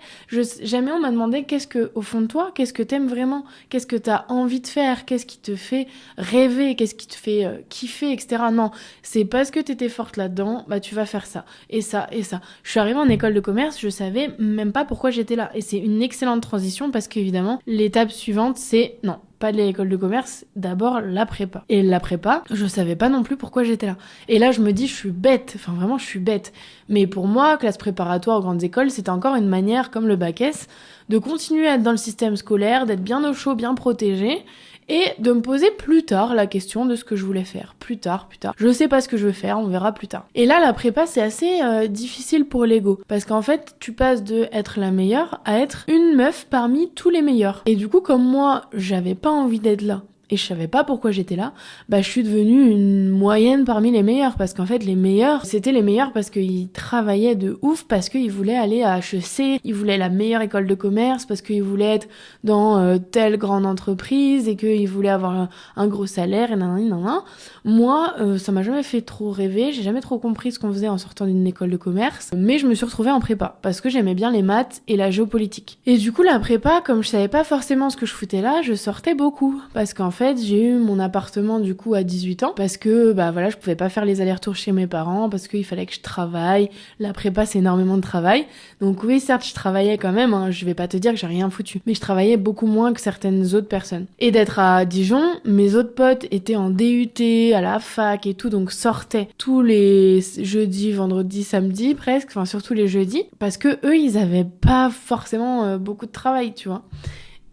Jamais on m'a demandé qu'est-ce que au fond de toi, qu'est-ce que t'aimes vraiment, qu'est-ce que t'as envie de faire, qu'est-ce qui te fait rêver, qu'est-ce qui te fait kiffer, etc. Non, c'est parce que t'étais forte là-dedans, bah tu vas faire ça et ça et ça. Je suis arrivée en école de commerce, je savais même pas pourquoi j'étais là. Et c'est une excellente transition parce qu'évidemment, l'étape suivante, c'est non, pas de l'école de commerce, d'abord la prépa. Et la prépa, je savais pas non plus pourquoi j'étais là. Et là, je me dis, je suis bête. Enfin, vraiment, je suis bête. Mais pour moi, classe préparatoire aux grandes écoles, c'était encore une manière, comme le bac S, de continuer à être dans le système scolaire, d'être bien au chaud, bien protégé, et de me poser plus tard la question de ce que je voulais faire. Plus tard. Je sais pas ce que je veux faire, on verra plus tard. Et là, la prépa, c'est assez difficile pour l'ego. Parce qu'en fait, tu passes de être la meilleure à être une meuf parmi tous les meilleurs. Et du coup, comme moi, j'avais pas envie d'être là, et je savais pas pourquoi j'étais là, bah je suis devenue une moyenne parmi les meilleurs, parce qu'en fait les meilleurs, c'était les meilleurs parce qu'ils travaillaient de ouf, parce qu'ils voulaient aller à HEC, ils voulaient la meilleure école de commerce, parce qu'ils voulaient être dans telle grande entreprise, et qu'ils voulaient avoir un gros salaire, et nanana. Moi, ça m'a jamais fait trop rêver, j'ai jamais trop compris ce qu'on faisait en sortant d'une école de commerce, mais je me suis retrouvée en prépa, parce que j'aimais bien les maths et la géopolitique. Et du coup la prépa, comme je savais pas forcément ce que je foutais là, je sortais beaucoup, parce qu'en fait, j'ai eu mon appartement du coup à 18 ans parce que bah voilà, je pouvais pas faire les allers-retours chez mes parents parce qu'il fallait que je travaille. La prépa, c'est énormément de travail. Donc oui, certes, je travaillais quand même, hein, je vais pas te dire que j'ai rien foutu, mais je travaillais beaucoup moins que certaines autres personnes. Et d'être à Dijon, mes autres potes étaient en DUT, à la fac et tout, donc sortaient tous les jeudis, vendredis, samedis presque, enfin surtout les jeudis, parce que eux, ils avaient pas forcément beaucoup de travail, tu vois.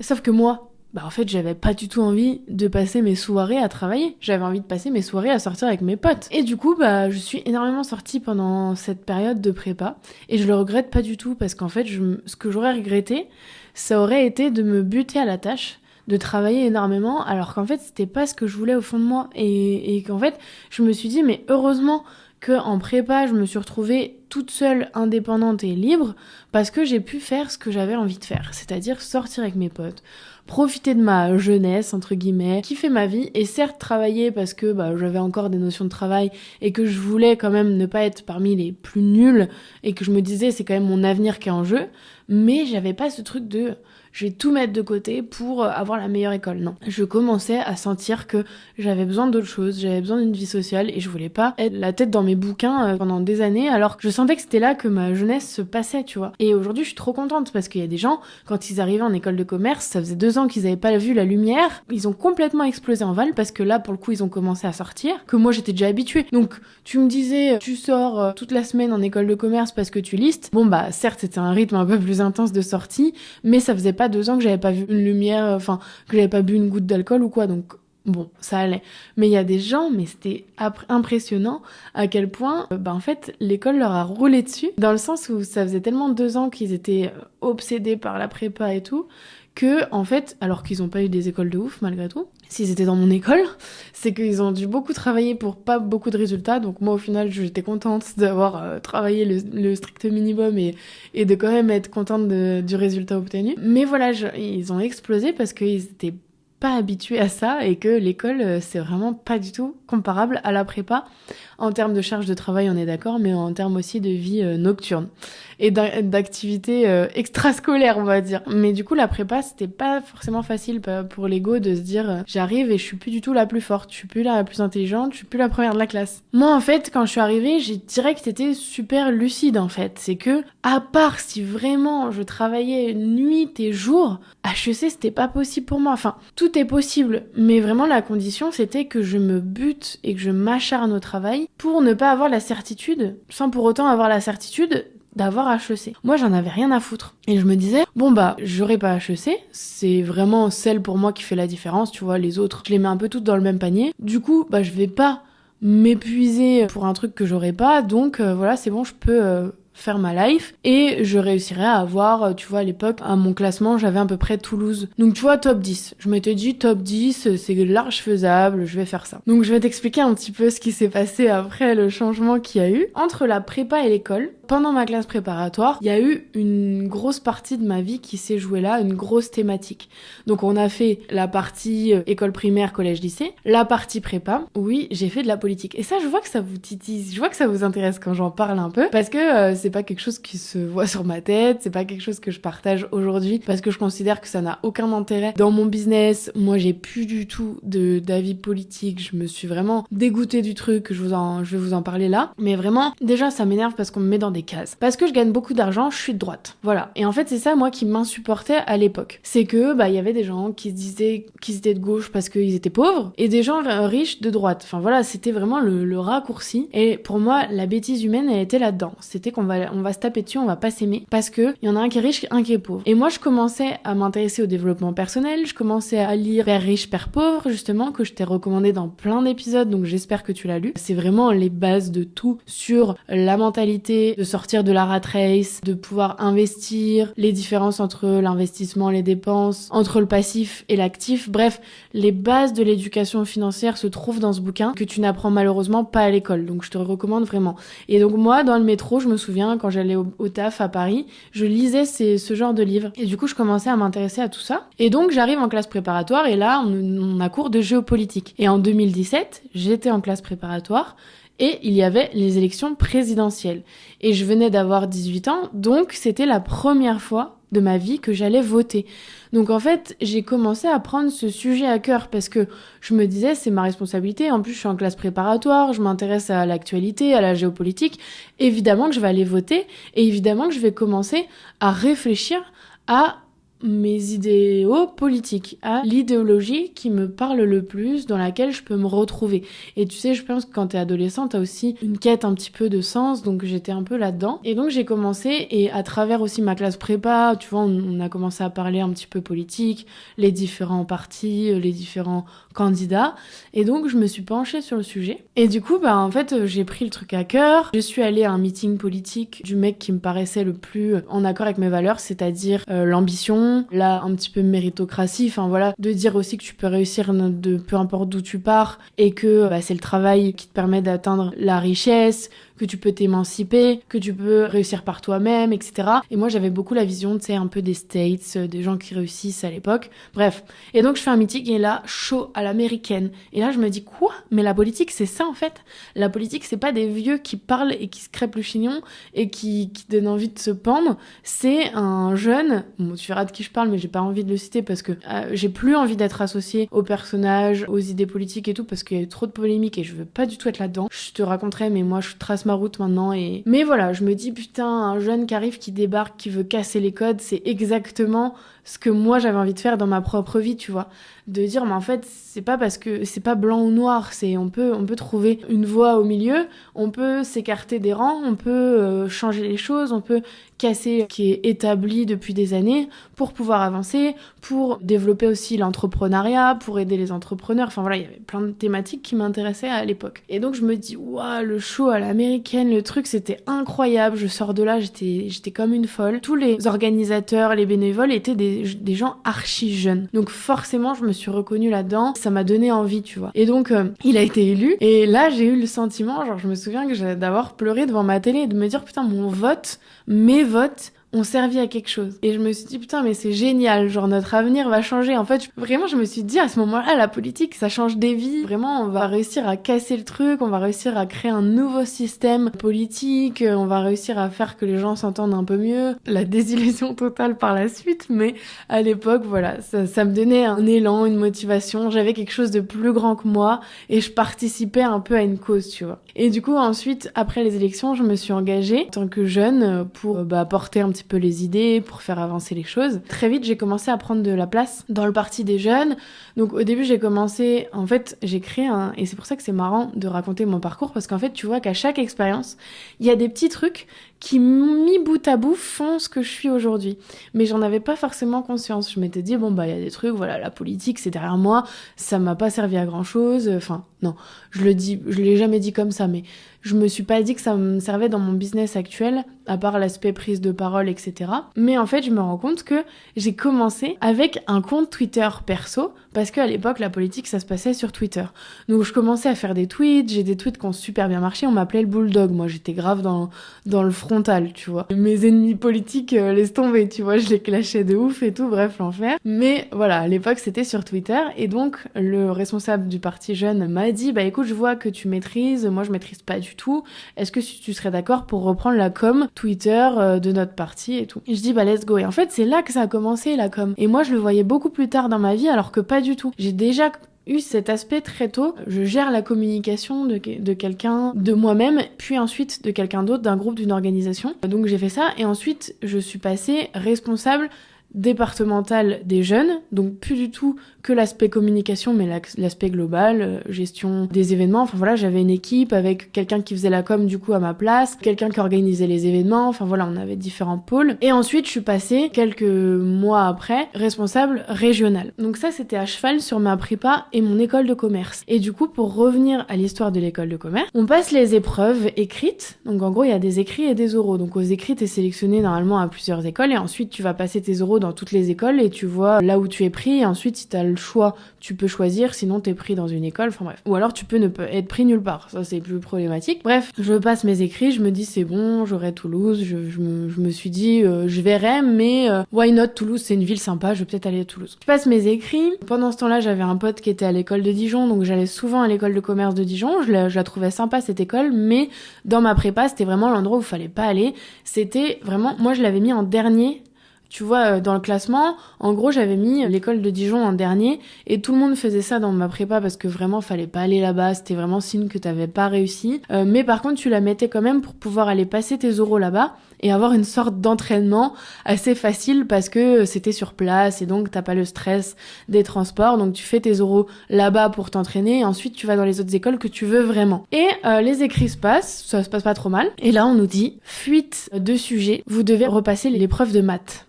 Sauf que moi, bah en fait j'avais pas du tout envie de passer mes soirées à travailler, j'avais envie de passer mes soirées à sortir avec mes potes. Et du coup bah je suis énormément sortie pendant cette période de prépa, et je le regrette pas du tout, parce qu'en fait ce que j'aurais regretté, ça aurait été de me buter à la tâche, de travailler énormément, alors qu'en fait c'était pas ce que je voulais au fond de moi, et qu'en fait je me suis dit mais heureusement que en prépa je me suis retrouvée toute seule, indépendante et libre, parce que j'ai pu faire ce que j'avais envie de faire, c'est-à-dire sortir avec mes potes, profiter de ma jeunesse, entre guillemets, kiffer ma vie, et certes travailler parce que bah, j'avais encore des notions de travail et que je voulais quand même ne pas être parmi les plus nuls, et que je me disais c'est quand même mon avenir qui est en jeu, mais j'avais pas ce truc de je vais tout mettre de côté pour avoir la meilleure école. Non. Je commençais à sentir que j'avais besoin d'autre chose, j'avais besoin d'une vie sociale, et je voulais pas être la tête dans mes bouquins pendant des années, alors que je sentais que c'était là que ma jeunesse se passait, tu vois. Et aujourd'hui, je suis trop contente, parce qu'il y a des gens, quand ils arrivaient en école de commerce, ça faisait 2 ans qu'ils avaient pas vu la lumière, ils ont complètement explosé en val, parce que là, pour le coup, ils ont commencé à sortir, que moi, j'étais déjà habituée. Donc, tu me disais, tu sors toute la semaine en école de commerce parce que tu listes. Bon, bah, certes, c'était un rythme un peu plus intense de sortie, mais ça faisait pas 2 ans que j'avais pas vu une lumière, enfin, que j'avais pas bu une goutte d'alcool ou quoi, donc bon, ça allait. Mais il y a des gens, mais c'était impressionnant à quel point, en fait, l'école leur a roulé dessus, dans le sens où ça faisait tellement 2 ans qu'ils étaient obsédés par la prépa et tout, que, en fait, alors qu'ils ont pas eu des écoles de ouf, malgré tout, s'ils étaient dans mon école, c'est qu'ils ont dû beaucoup travailler pour pas beaucoup de résultats. Donc moi, au final, j'étais contente d'avoir travaillé le strict minimum et de quand même être contente du résultat obtenu. Mais voilà, ils ont explosé parce qu'ils étaient pas habitués à ça, et que l'école, c'est vraiment pas du tout comparable à la prépa. En termes de charge de travail, on est d'accord, mais en termes aussi de vie nocturne et d'activités extrascolaires, on va dire. Mais du coup, la prépa, c'était pas forcément facile pour l'ego de se dire j'arrive et je suis plus du tout la plus forte, je suis plus la plus intelligente, je suis plus la première de la classe. Moi, en fait, quand je suis arrivée, j'ai direct été super lucide, en fait. C'est que, à part si vraiment je travaillais nuit et jour, HEC, c'était pas possible pour moi. Enfin, tout est possible, mais vraiment la condition, c'était que je me bute et que je m'acharne au travail pour ne pas avoir la certitude, sans pour autant avoir la certitude d'avoir HEC. Moi, j'en avais rien à foutre. Et je me disais, bon bah, j'aurai pas HEC, c'est vraiment celle pour moi qui fait la différence, tu vois, les autres, je les mets un peu toutes dans le même panier. Du coup, bah, je vais pas m'épuiser pour un truc que j'aurai pas, donc voilà, c'est bon, je peux faire ma life, et je réussirais à avoir, tu vois, à l'époque, à mon classement, j'avais à peu près Toulouse. Donc tu vois, top 10. Je m'étais dit, top 10, c'est large faisable, je vais faire ça. Donc je vais t'expliquer un petit peu ce qui s'est passé après le changement qu'il y a eu. Entre la prépa et l'école, pendant ma classe préparatoire, il y a eu une grosse partie de ma vie qui s'est jouée là, une grosse thématique. Donc on a fait la partie école primaire, collège, lycée, la partie prépa. Oui, j'ai fait de la politique. Et ça, je vois que ça vous titille, je vois que ça vous intéresse quand j'en parle un peu, parce que c'est pas quelque chose qui se voit sur ma tête, c'est pas quelque chose que je partage aujourd'hui, parce que je considère que ça n'a aucun intérêt dans mon business. Moi, j'ai plus du tout d'avis politique, je me suis vraiment dégoûtée du truc, je vais vous en parler là. Mais vraiment, déjà, ça m'énerve parce qu'on me met dans des cases. Parce que je gagne beaucoup d'argent, je suis de droite. Voilà. Et en fait, c'est ça, moi, qui m'insupportait à l'époque. C'est que, il y avait des gens qui se disaient qu'ils étaient de gauche parce qu'ils étaient pauvres, et des gens riches de droite. Enfin voilà, c'était vraiment le raccourci. Et pour moi, la bêtise humaine, elle était là-dedans. C'était qu'on va se taper dessus, on va pas s'aimer, parce que il y en a un qui est riche, un qui est pauvre. Et moi, je commençais à m'intéresser au développement personnel, je commençais à lire Père riche, Père pauvre, justement, que je t'ai recommandé dans plein d'épisodes, donc j'espère que tu l'as lu. C'est vraiment les bases de tout sur la mentalité, de sortir de la rat race, de pouvoir investir, les différences entre l'investissement et les dépenses, entre le passif et l'actif. Bref, les bases de l'éducation financière se trouvent dans ce bouquin que tu n'apprends malheureusement pas à l'école. Donc je te recommande vraiment. Et donc moi, dans le métro, je me souviens, quand j'allais au taf à Paris, je lisais ce genre de livres. Et du coup, je commençais à m'intéresser à tout ça. Et donc, j'arrive en classe préparatoire et là, on a cours de géopolitique. Et en 2017, j'étais en classe préparatoire et il y avait les élections présidentielles. Et je venais d'avoir 18 ans, donc c'était la première fois de ma vie que j'allais voter. Donc en fait, j'ai commencé à prendre ce sujet à cœur parce que je me disais, c'est ma responsabilité. En plus, je suis en classe préparatoire, je m'intéresse à l'actualité, à la géopolitique. Évidemment que je vais aller voter et évidemment que je vais commencer à réfléchir à mes idéaux politiques, à l'idéologie qui me parle le plus, dans laquelle je peux me retrouver. Et tu sais, je pense que quand t'es adolescent, t'as aussi une quête un petit peu de sens, donc j'étais un peu là-dedans. Et donc j'ai commencé, et à travers aussi ma classe prépa, tu vois, on a commencé à parler un petit peu politique, les différents partis, les différents candidats, et donc je me suis penchée sur le sujet. Et du coup, en fait, j'ai pris le truc à cœur. Je suis allée à un meeting politique du mec qui me paraissait le plus en accord avec mes valeurs, c'est-à-dire l'ambition, là un petit peu méritocratie, enfin voilà, de dire aussi que tu peux réussir de peu importe d'où tu pars et que c'est le travail qui te permet d'atteindre la richesse, que tu peux t'émanciper, que tu peux réussir par toi-même, etc. Et moi, j'avais beaucoup la vision, tu sais, un peu des States, des gens qui réussissent à l'époque. Bref. Et donc, je fais un meeting et là, chaud à l'américaine. Et là, je me dis, quoi? Mais la politique, c'est ça, en fait. La politique, c'est pas des vieux qui parlent et qui se crêpent le chignon et qui donnent envie de se pendre. C'est un jeune, bon, tu verras de qui je parle, mais j'ai pas envie de le citer parce que j'ai plus envie d'être associée aux personnages, aux idées politiques et tout, parce qu'il y a trop de polémiques et je veux pas du tout être là-dedans. Je te raconterai, mais moi, je trace ma route maintenant mais voilà, je me dis putain, un jeune qui arrive, qui débarque, qui veut casser les codes, c'est exactement ce que moi j'avais envie de faire dans ma propre vie, tu vois, de dire mais en fait c'est pas parce que c'est pas blanc ou noir, c'est on peut trouver une voie au milieu, on peut s'écarter des rangs, on peut changer les choses, on peut casser ce qui est établi depuis des années pour pouvoir avancer, pour développer aussi l'entrepreneuriat, pour aider les entrepreneurs. Enfin voilà, il y avait plein de thématiques qui m'intéressaient à l'époque. Et donc je me dis waouh, le show à l'américaine, le truc c'était incroyable. Je sors de là, j'étais comme une folle. Tous les organisateurs, les bénévoles étaient des gens archi jeunes. Donc forcément, je me suis reconnue là-dedans. Ça m'a donné envie, tu vois. Et donc il a été élu. Et là, j'ai eu le sentiment, genre je me souviens d'avoir pleuré devant ma télé et de me dire putain, mes votes ont servi à quelque chose. Et je me suis dit, putain, mais c'est génial, genre notre avenir va changer. En fait, vraiment, je me suis dit, à ce moment-là, la politique, ça change des vies. Vraiment, on va réussir à casser le truc, on va réussir à créer un nouveau système politique, on va réussir à faire que les gens s'entendent un peu mieux. La désillusion totale par la suite, mais à l'époque, voilà, ça me donnait un élan, une motivation. J'avais quelque chose de plus grand que moi et je participais un peu à une cause, tu vois. Et du coup, ensuite, après les élections, je me suis engagée en tant que jeune pour porter un petit peu les idées, pour faire avancer les choses. Très vite, j'ai commencé à prendre de la place dans le parti des jeunes. Donc au début, j'ai commencé, en fait, j'ai créé et c'est pour ça que c'est marrant de raconter mon parcours, parce qu'en fait, tu vois qu'à chaque expérience, il y a des petits trucs qui, mis bout à bout, font ce que je suis aujourd'hui. Mais j'en avais pas forcément conscience. Je m'étais dit, bon, il y a des trucs, voilà, la politique, c'est derrière moi, ça m'a pas servi à grand chose. Enfin, non, je l'ai jamais dit comme ça, mais je me suis pas dit que ça me servait dans mon business actuel, à part l'aspect prise de parole, etc. Mais en fait, je me rends compte que j'ai commencé avec un compte Twitter perso, parce qu'à l'époque, la politique, ça se passait sur Twitter. Donc, je commençais à faire des tweets, j'ai des tweets qui ont super bien marché, on m'appelait le bulldog. Moi, j'étais grave dans le front frontale, tu vois. Mes ennemis politiques, laisse tomber, tu vois, je les clashais de ouf et tout, bref, l'enfer. Mais voilà, à l'époque, c'était sur Twitter, et donc le responsable du parti jeune m'a dit, bah écoute, je vois que tu maîtrises, moi je maîtrise pas du tout, est-ce que tu serais d'accord pour reprendre la com Twitter de notre parti et tout. Et je dis, bah let's go. Et en fait, c'est là que ça a commencé, la com. Et moi, je le voyais beaucoup plus tard dans ma vie, alors que pas du tout. J'ai déjà eu cet aspect très tôt. Je gère la communication de quelqu'un, de moi-même, puis ensuite de quelqu'un d'autre, d'un groupe, d'une organisation. Donc j'ai fait ça, et ensuite je suis passée responsable départementale des jeunes, donc plus du tout que l'aspect communication, mais l'aspect global, gestion des événements. Enfin voilà, j'avais une équipe avec quelqu'un qui faisait la com du coup à ma place, quelqu'un qui organisait les événements, enfin voilà, on avait différents pôles. Et ensuite, je suis passée, quelques mois après, responsable régionale. Donc ça, c'était à cheval sur ma prépa et mon école de commerce. Et du coup, pour revenir à l'histoire de l'école de commerce, on passe les épreuves écrites. Donc en gros, il y a des écrits et des oraux. Donc aux écrits, t'es sélectionné normalement à plusieurs écoles, et ensuite tu vas passer tes oraux dans toutes les écoles et tu vois là où tu es pris, et ensuite si t'as le choix, tu peux choisir, sinon t'es pris dans une école, enfin bref. Ou alors tu peux ne pas être pris nulle part, ça c'est plus problématique. Bref, je passe mes écrits, je me dis c'est bon, j'aurai Toulouse, je me suis dit je verrai, mais why not, Toulouse c'est une ville sympa, je vais peut-être aller à Toulouse. Je passe mes écrits, pendant ce temps-là j'avais un pote qui était à l'école de Dijon, donc j'allais souvent à l'école de commerce de Dijon, je la trouvais sympa cette école, mais dans ma prépa c'était vraiment l'endroit où il fallait pas aller, c'était vraiment, moi je l'avais mis en dernier. Tu vois, dans le classement, en gros, j'avais mis l'école de Dijon en dernier, et tout le monde faisait ça dans ma prépa parce que vraiment, fallait pas aller là-bas, c'était vraiment signe que t'avais pas réussi. Mais par contre, tu la mettais quand même pour pouvoir aller passer tes oraux là-bas et avoir une sorte d'entraînement assez facile parce que c'était sur place et donc t'as pas le stress des transports. Donc tu fais tes oraux là-bas pour t'entraîner et ensuite tu vas dans les autres écoles que tu veux vraiment. Et les écrits se passent, ça se passe pas trop mal. Et là, on nous dit, fuite de sujet, vous devez repasser l'épreuve de maths.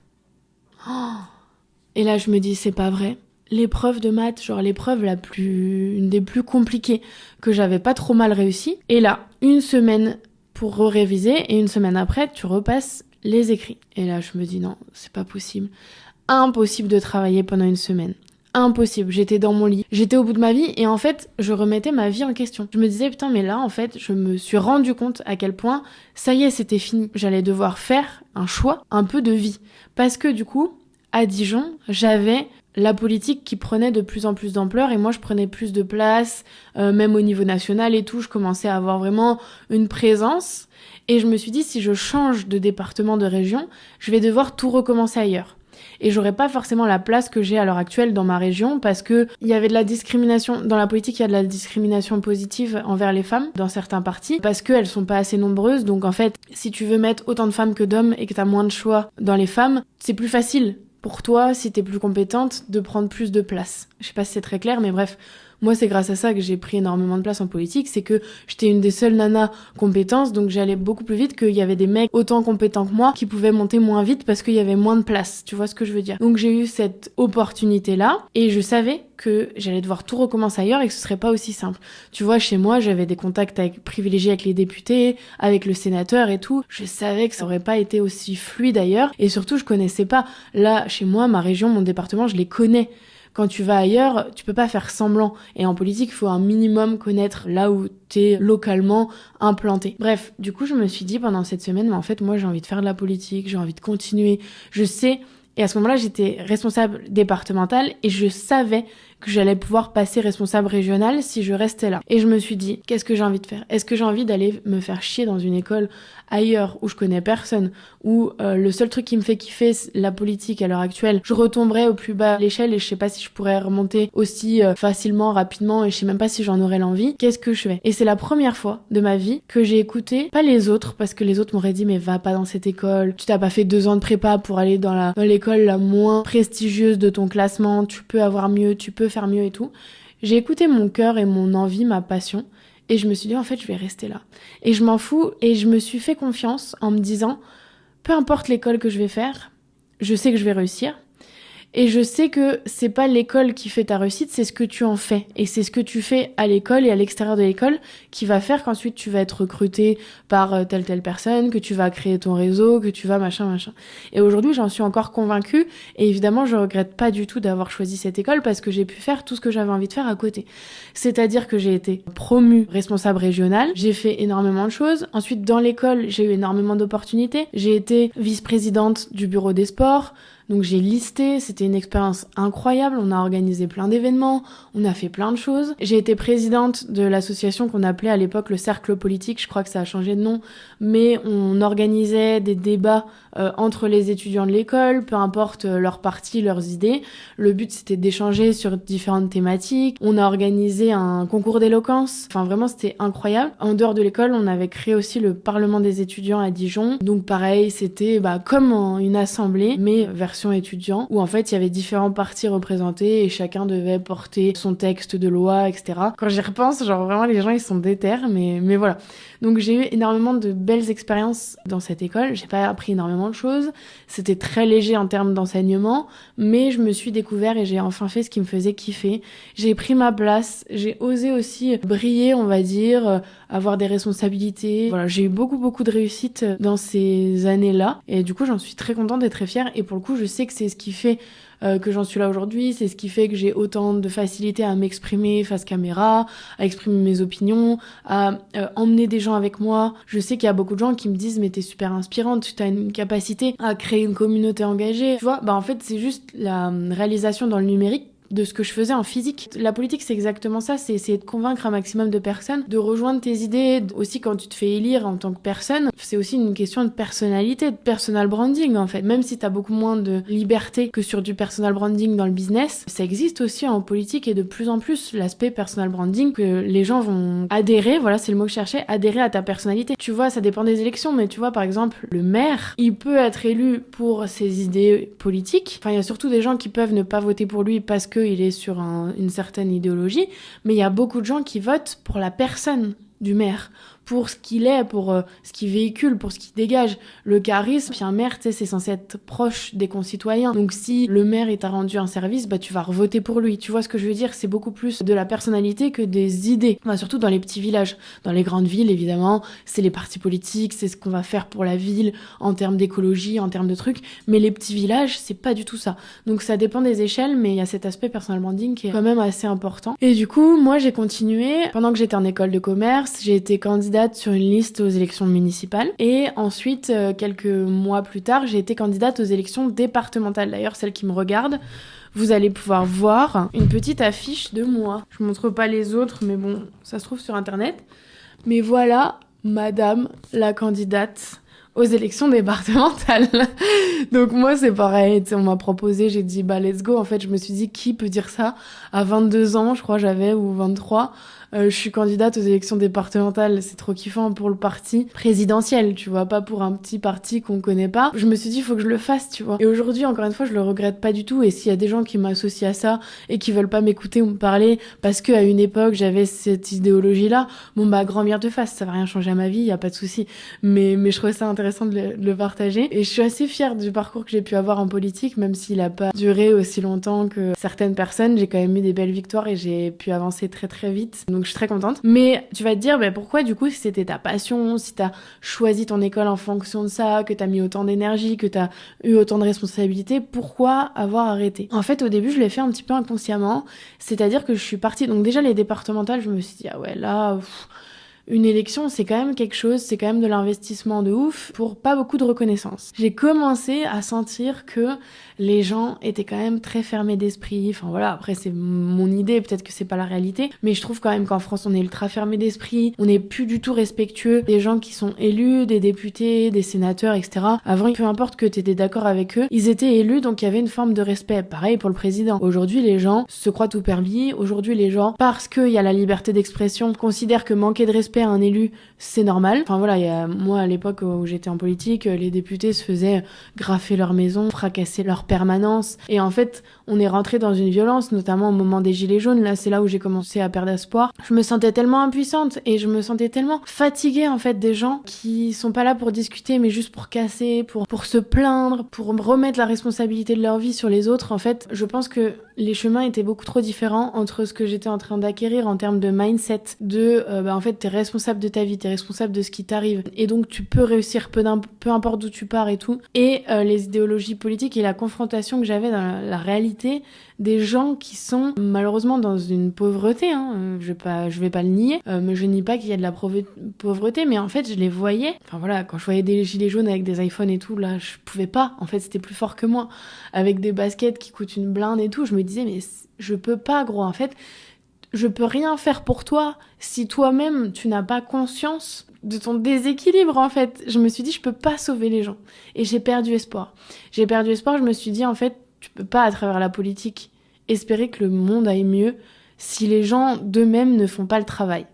Et là je me dis c'est pas vrai, l'épreuve de maths, genre l'épreuve une des plus compliquées, que j'avais pas trop mal réussi, et là une semaine pour réviser et une semaine après tu repasses les écrits. Et là je me dis non, c'est pas possible, impossible de travailler pendant une semaine, impossible. J'étais dans mon lit, j'étais au bout de ma vie, et en fait je remettais ma vie en question. Je me disais putain, mais là en fait je me suis rendu compte à quel point ça y est, c'était fini, j'allais devoir faire un choix un peu de vie, parce que du coup à Dijon j'avais la politique qui prenait de plus en plus d'ampleur, et moi je prenais plus de place, même au niveau national et tout, je commençais à avoir vraiment une présence, et je me suis dit si je change de département, de région, je vais devoir tout recommencer ailleurs. Et j'aurais pas forcément la place que j'ai à l'heure actuelle dans ma région, parce que il y avait de la discrimination dans la politique, il y a de la discrimination positive envers les femmes dans certains partis parce qu'elles sont pas assez nombreuses. Donc en fait, si tu veux mettre autant de femmes que d'hommes et que t'as moins de choix dans les femmes, c'est plus facile pour toi, si t'es plus compétente, de prendre plus de place. Je sais pas si c'est très clair, mais bref, moi c'est grâce à ça que j'ai pris énormément de place en politique, c'est que j'étais une des seules nanas compétences, donc j'allais beaucoup plus vite, qu'il y avait des mecs autant compétents que moi qui pouvaient monter moins vite parce qu'il y avait moins de place, tu vois ce que je veux dire. Donc j'ai eu cette opportunité-là, et je savais que j'allais devoir tout recommencer ailleurs et que ce serait pas aussi simple. Tu vois, chez moi, j'avais des contacts privilégiés avec les députés, avec le sénateur et tout. Je savais que ça aurait pas été aussi fluide ailleurs, et surtout je connaissais pas. Là, chez moi, ma région, mon département, je les connais. Quand tu vas ailleurs, tu peux pas faire semblant. Et en politique, il faut un minimum connaître là où t'es localement implanté. Bref, du coup, je me suis dit pendant cette semaine, mais en fait, moi, j'ai envie de faire de la politique, j'ai envie de continuer. Je sais, et à ce moment-là, j'étais responsable départementale et je savais que j'allais pouvoir passer responsable régional si je restais là. Et je me suis dit, qu'est-ce que j'ai envie de faire ? Est-ce que j'ai envie d'aller me faire chier dans une école ailleurs où je connais personne, où le seul truc qui me fait kiffer, la politique à l'heure actuelle, je retomberais au plus bas à l'échelle et je sais pas si je pourrais remonter aussi facilement, rapidement, et je sais même pas si j'en aurais l'envie. Qu'est-ce que je fais ? Et c'est la première fois de ma vie que j'ai écouté, pas les autres, parce que les autres m'auraient dit mais va pas dans cette école, tu t'as pas fait 2 ans de prépa pour aller dans l'école la moins prestigieuse de ton classement, tu peux avoir mieux, tu peux faire mieux et tout. J'ai écouté mon cœur et mon envie, ma passion, et je me suis dit en fait je vais rester là. Et je m'en fous, et je me suis fait confiance en me disant peu importe l'école que je vais faire, je sais que je vais réussir. Et je sais que c'est pas l'école qui fait ta réussite, c'est ce que tu en fais. Et c'est ce que tu fais à l'école et à l'extérieur de l'école qui va faire qu'ensuite tu vas être recruté par telle personne, que tu vas créer ton réseau, que tu vas machin. Et aujourd'hui, j'en suis encore convaincue. Et évidemment, je regrette pas du tout d'avoir choisi cette école parce que j'ai pu faire tout ce que j'avais envie de faire à côté. C'est-à-dire que j'ai été promue responsable régionale, j'ai fait énormément de choses. Ensuite, dans l'école, j'ai eu énormément d'opportunités. J'ai été vice-présidente du bureau des sports. Donc j'ai listé, c'était une expérience incroyable, on a organisé plein d'événements, on a fait plein de choses. J'ai été présidente de l'association qu'on appelait à l'époque le Cercle Politique, je crois que ça a changé de nom, mais on organisait des débats entre les étudiants de l'école, peu importe leur parti, leurs idées. Le but c'était d'échanger sur différentes thématiques. On a organisé un concours d'éloquence, enfin vraiment c'était incroyable. En dehors de l'école, on avait créé aussi le Parlement des étudiants à Dijon. Donc pareil, c'était comme une assemblée, mais version étudiant, où en fait il y avait différents partis représentés et chacun devait porter son texte de loi, etc. Quand j'y repense, genre vraiment les gens ils sont déter, mais voilà. Donc j'ai eu énormément de belles expériences dans cette école, j'ai pas appris énormément de choses, c'était très léger en termes d'enseignement, mais je me suis découvert et j'ai enfin fait ce qui me faisait kiffer. J'ai pris ma place, j'ai osé aussi briller, on va dire, avoir des responsabilités. Voilà, j'ai eu beaucoup de réussite dans ces années-là et du coup j'en suis très contente et très fière et pour le coup je sais que c'est ce qui fait que j'en suis là aujourd'hui, c'est ce qui fait que j'ai autant de facilité à m'exprimer face caméra, à exprimer mes opinions, à emmener des gens avec moi. Je sais qu'il y a beaucoup de gens qui me disent mais t'es super inspirante, tu as une capacité à créer une communauté engagée. Tu vois, en fait c'est juste la réalisation dans le numérique de ce que je faisais en physique. La politique, c'est exactement ça, c'est essayer de convaincre un maximum de personnes, de rejoindre tes idées. Aussi, quand tu te fais élire en tant que personne, c'est aussi une question de personnalité, de personal branding, en fait. Même si t'as beaucoup moins de liberté que sur du personal branding dans le business, ça existe aussi en politique et de plus en plus l'aspect personal branding que les gens vont adhérer, voilà, c'est le mot que je cherchais, adhérer à ta personnalité. Tu vois, ça dépend des élections, mais tu vois, par exemple, le maire, il peut être élu pour ses idées politiques. Enfin, il y a surtout des gens qui peuvent ne pas voter pour lui parce qu'il est sur une certaine idéologie, mais il y a beaucoup de gens qui votent pour la personne du maire, pour ce qu'il est, pour ce qu'il véhicule, pour ce qu'il dégage, le charisme. Puis un maire, tu sais, c'est censé être proche des concitoyens. Donc si le maire t'a rendu un service, tu vas revoter pour lui. Tu vois ce que je veux dire? C'est beaucoup plus de la personnalité que des idées. Surtout dans les petits villages. Dans les grandes villes, évidemment, c'est les partis politiques, c'est ce qu'on va faire pour la ville, en termes d'écologie, en termes de trucs. Mais les petits villages, c'est pas du tout ça. Donc ça dépend des échelles, mais il y a cet aspect personal branding qui est quand même assez important. Et du coup, moi, j'ai continué. Pendant que j'étais en école de commerce, j'ai été candidate sur une liste aux élections municipales et ensuite quelques mois plus tard j'ai été candidate aux élections départementales. D'ailleurs celle qui me regarde, vous allez pouvoir voir une petite affiche de moi. Je montre pas les autres mais bon ça se trouve sur internet, mais voilà madame la candidate aux élections départementales. Donc moi c'est pareil, on m'a proposé, j'ai dit let's go. En fait je me suis dit qui peut dire ça à 22 ans je crois j'avais ou 23. Je suis candidate aux élections départementales, c'est trop kiffant pour le parti présidentiel, tu vois, pas pour un petit parti qu'on connaît pas. Je me suis dit, il faut que je le fasse, tu vois. Et aujourd'hui, encore une fois, je le regrette pas du tout. Et s'il y a des gens qui m'associent à ça et qui veulent pas m'écouter ou me parler parce qu'à une époque, j'avais cette idéologie-là, grand bien te fasse, ça va rien changer à ma vie, y a pas de souci. Mais je trouvais ça intéressant de le partager. Et je suis assez fière du parcours que j'ai pu avoir en politique, même s'il a pas duré aussi longtemps que certaines personnes. J'ai quand même eu des belles victoires et j'ai pu avancer très très vite. Donc je suis très contente. Mais tu vas te dire, pourquoi du coup, si c'était ta passion, si t'as choisi ton école en fonction de ça, que t'as mis autant d'énergie, que t'as eu autant de responsabilités, pourquoi avoir arrêté? En fait, au début, je l'ai fait un petit peu inconsciemment. C'est-à-dire que je suis partie... Donc déjà, les départementales, je me suis dit, ah ouais, là... Une élection, c'est quand même quelque chose, c'est quand même de l'investissement de ouf pour pas beaucoup de reconnaissance. J'ai commencé à sentir que les gens étaient quand même très fermés d'esprit. Enfin voilà, après c'est mon idée, peut-être que c'est pas la réalité, mais je trouve quand même qu'en France on est ultra fermé d'esprit, on n'est plus du tout respectueux des gens qui sont élus, des députés, des sénateurs, etc. Avant, peu importe que t'étais d'accord avec eux, ils étaient élus, donc il y avait une forme de respect. Pareil pour le président. Aujourd'hui, les gens se croient tout permis. Aujourd'hui, les gens, parce qu'il y a la liberté d'expression, considèrent que manquer de respect respect à un élu, c'est normal. Enfin voilà, moi à l'époque où j'étais en politique, les députés se faisaient graffer leur maison, fracasser leur permanence. Et en fait, on est rentré dans une violence, notamment au moment des Gilets jaunes. Là, c'est là où j'ai commencé à perdre espoir. Je me sentais tellement impuissante et je me sentais tellement fatiguée en fait des gens qui sont pas là pour discuter, mais juste pour casser, pour se plaindre, pour remettre la responsabilité de leur vie sur les autres. En fait, je pense que les chemins étaient beaucoup trop différents entre ce que j'étais en train d'acquérir en termes de mindset, en fait, t'es responsable de ta vie, t'es responsable de ce qui t'arrive, et donc tu peux réussir peu importe d'où tu pars et tout, et les idéologies politiques et la confrontation que j'avais dans la réalité des gens qui sont malheureusement dans une pauvreté, je vais pas le nier, mais je nie pas qu'il y a de la pauvreté, mais en fait je les voyais, enfin voilà, quand je voyais des gilets jaunes avec des iPhones et tout, là je pouvais pas, en fait c'était plus fort que moi, avec des baskets qui coûtent une blinde et tout, je me disais mais je peux pas gros, en fait je peux rien faire pour toi si toi-même tu n'as pas conscience de ton déséquilibre en fait. Je me suis dit je peux pas sauver les gens et j'ai perdu espoir. Je me suis dit en fait tu peux pas à travers la politique espérer que le monde aille mieux si les gens d'eux-mêmes ne font pas le travail.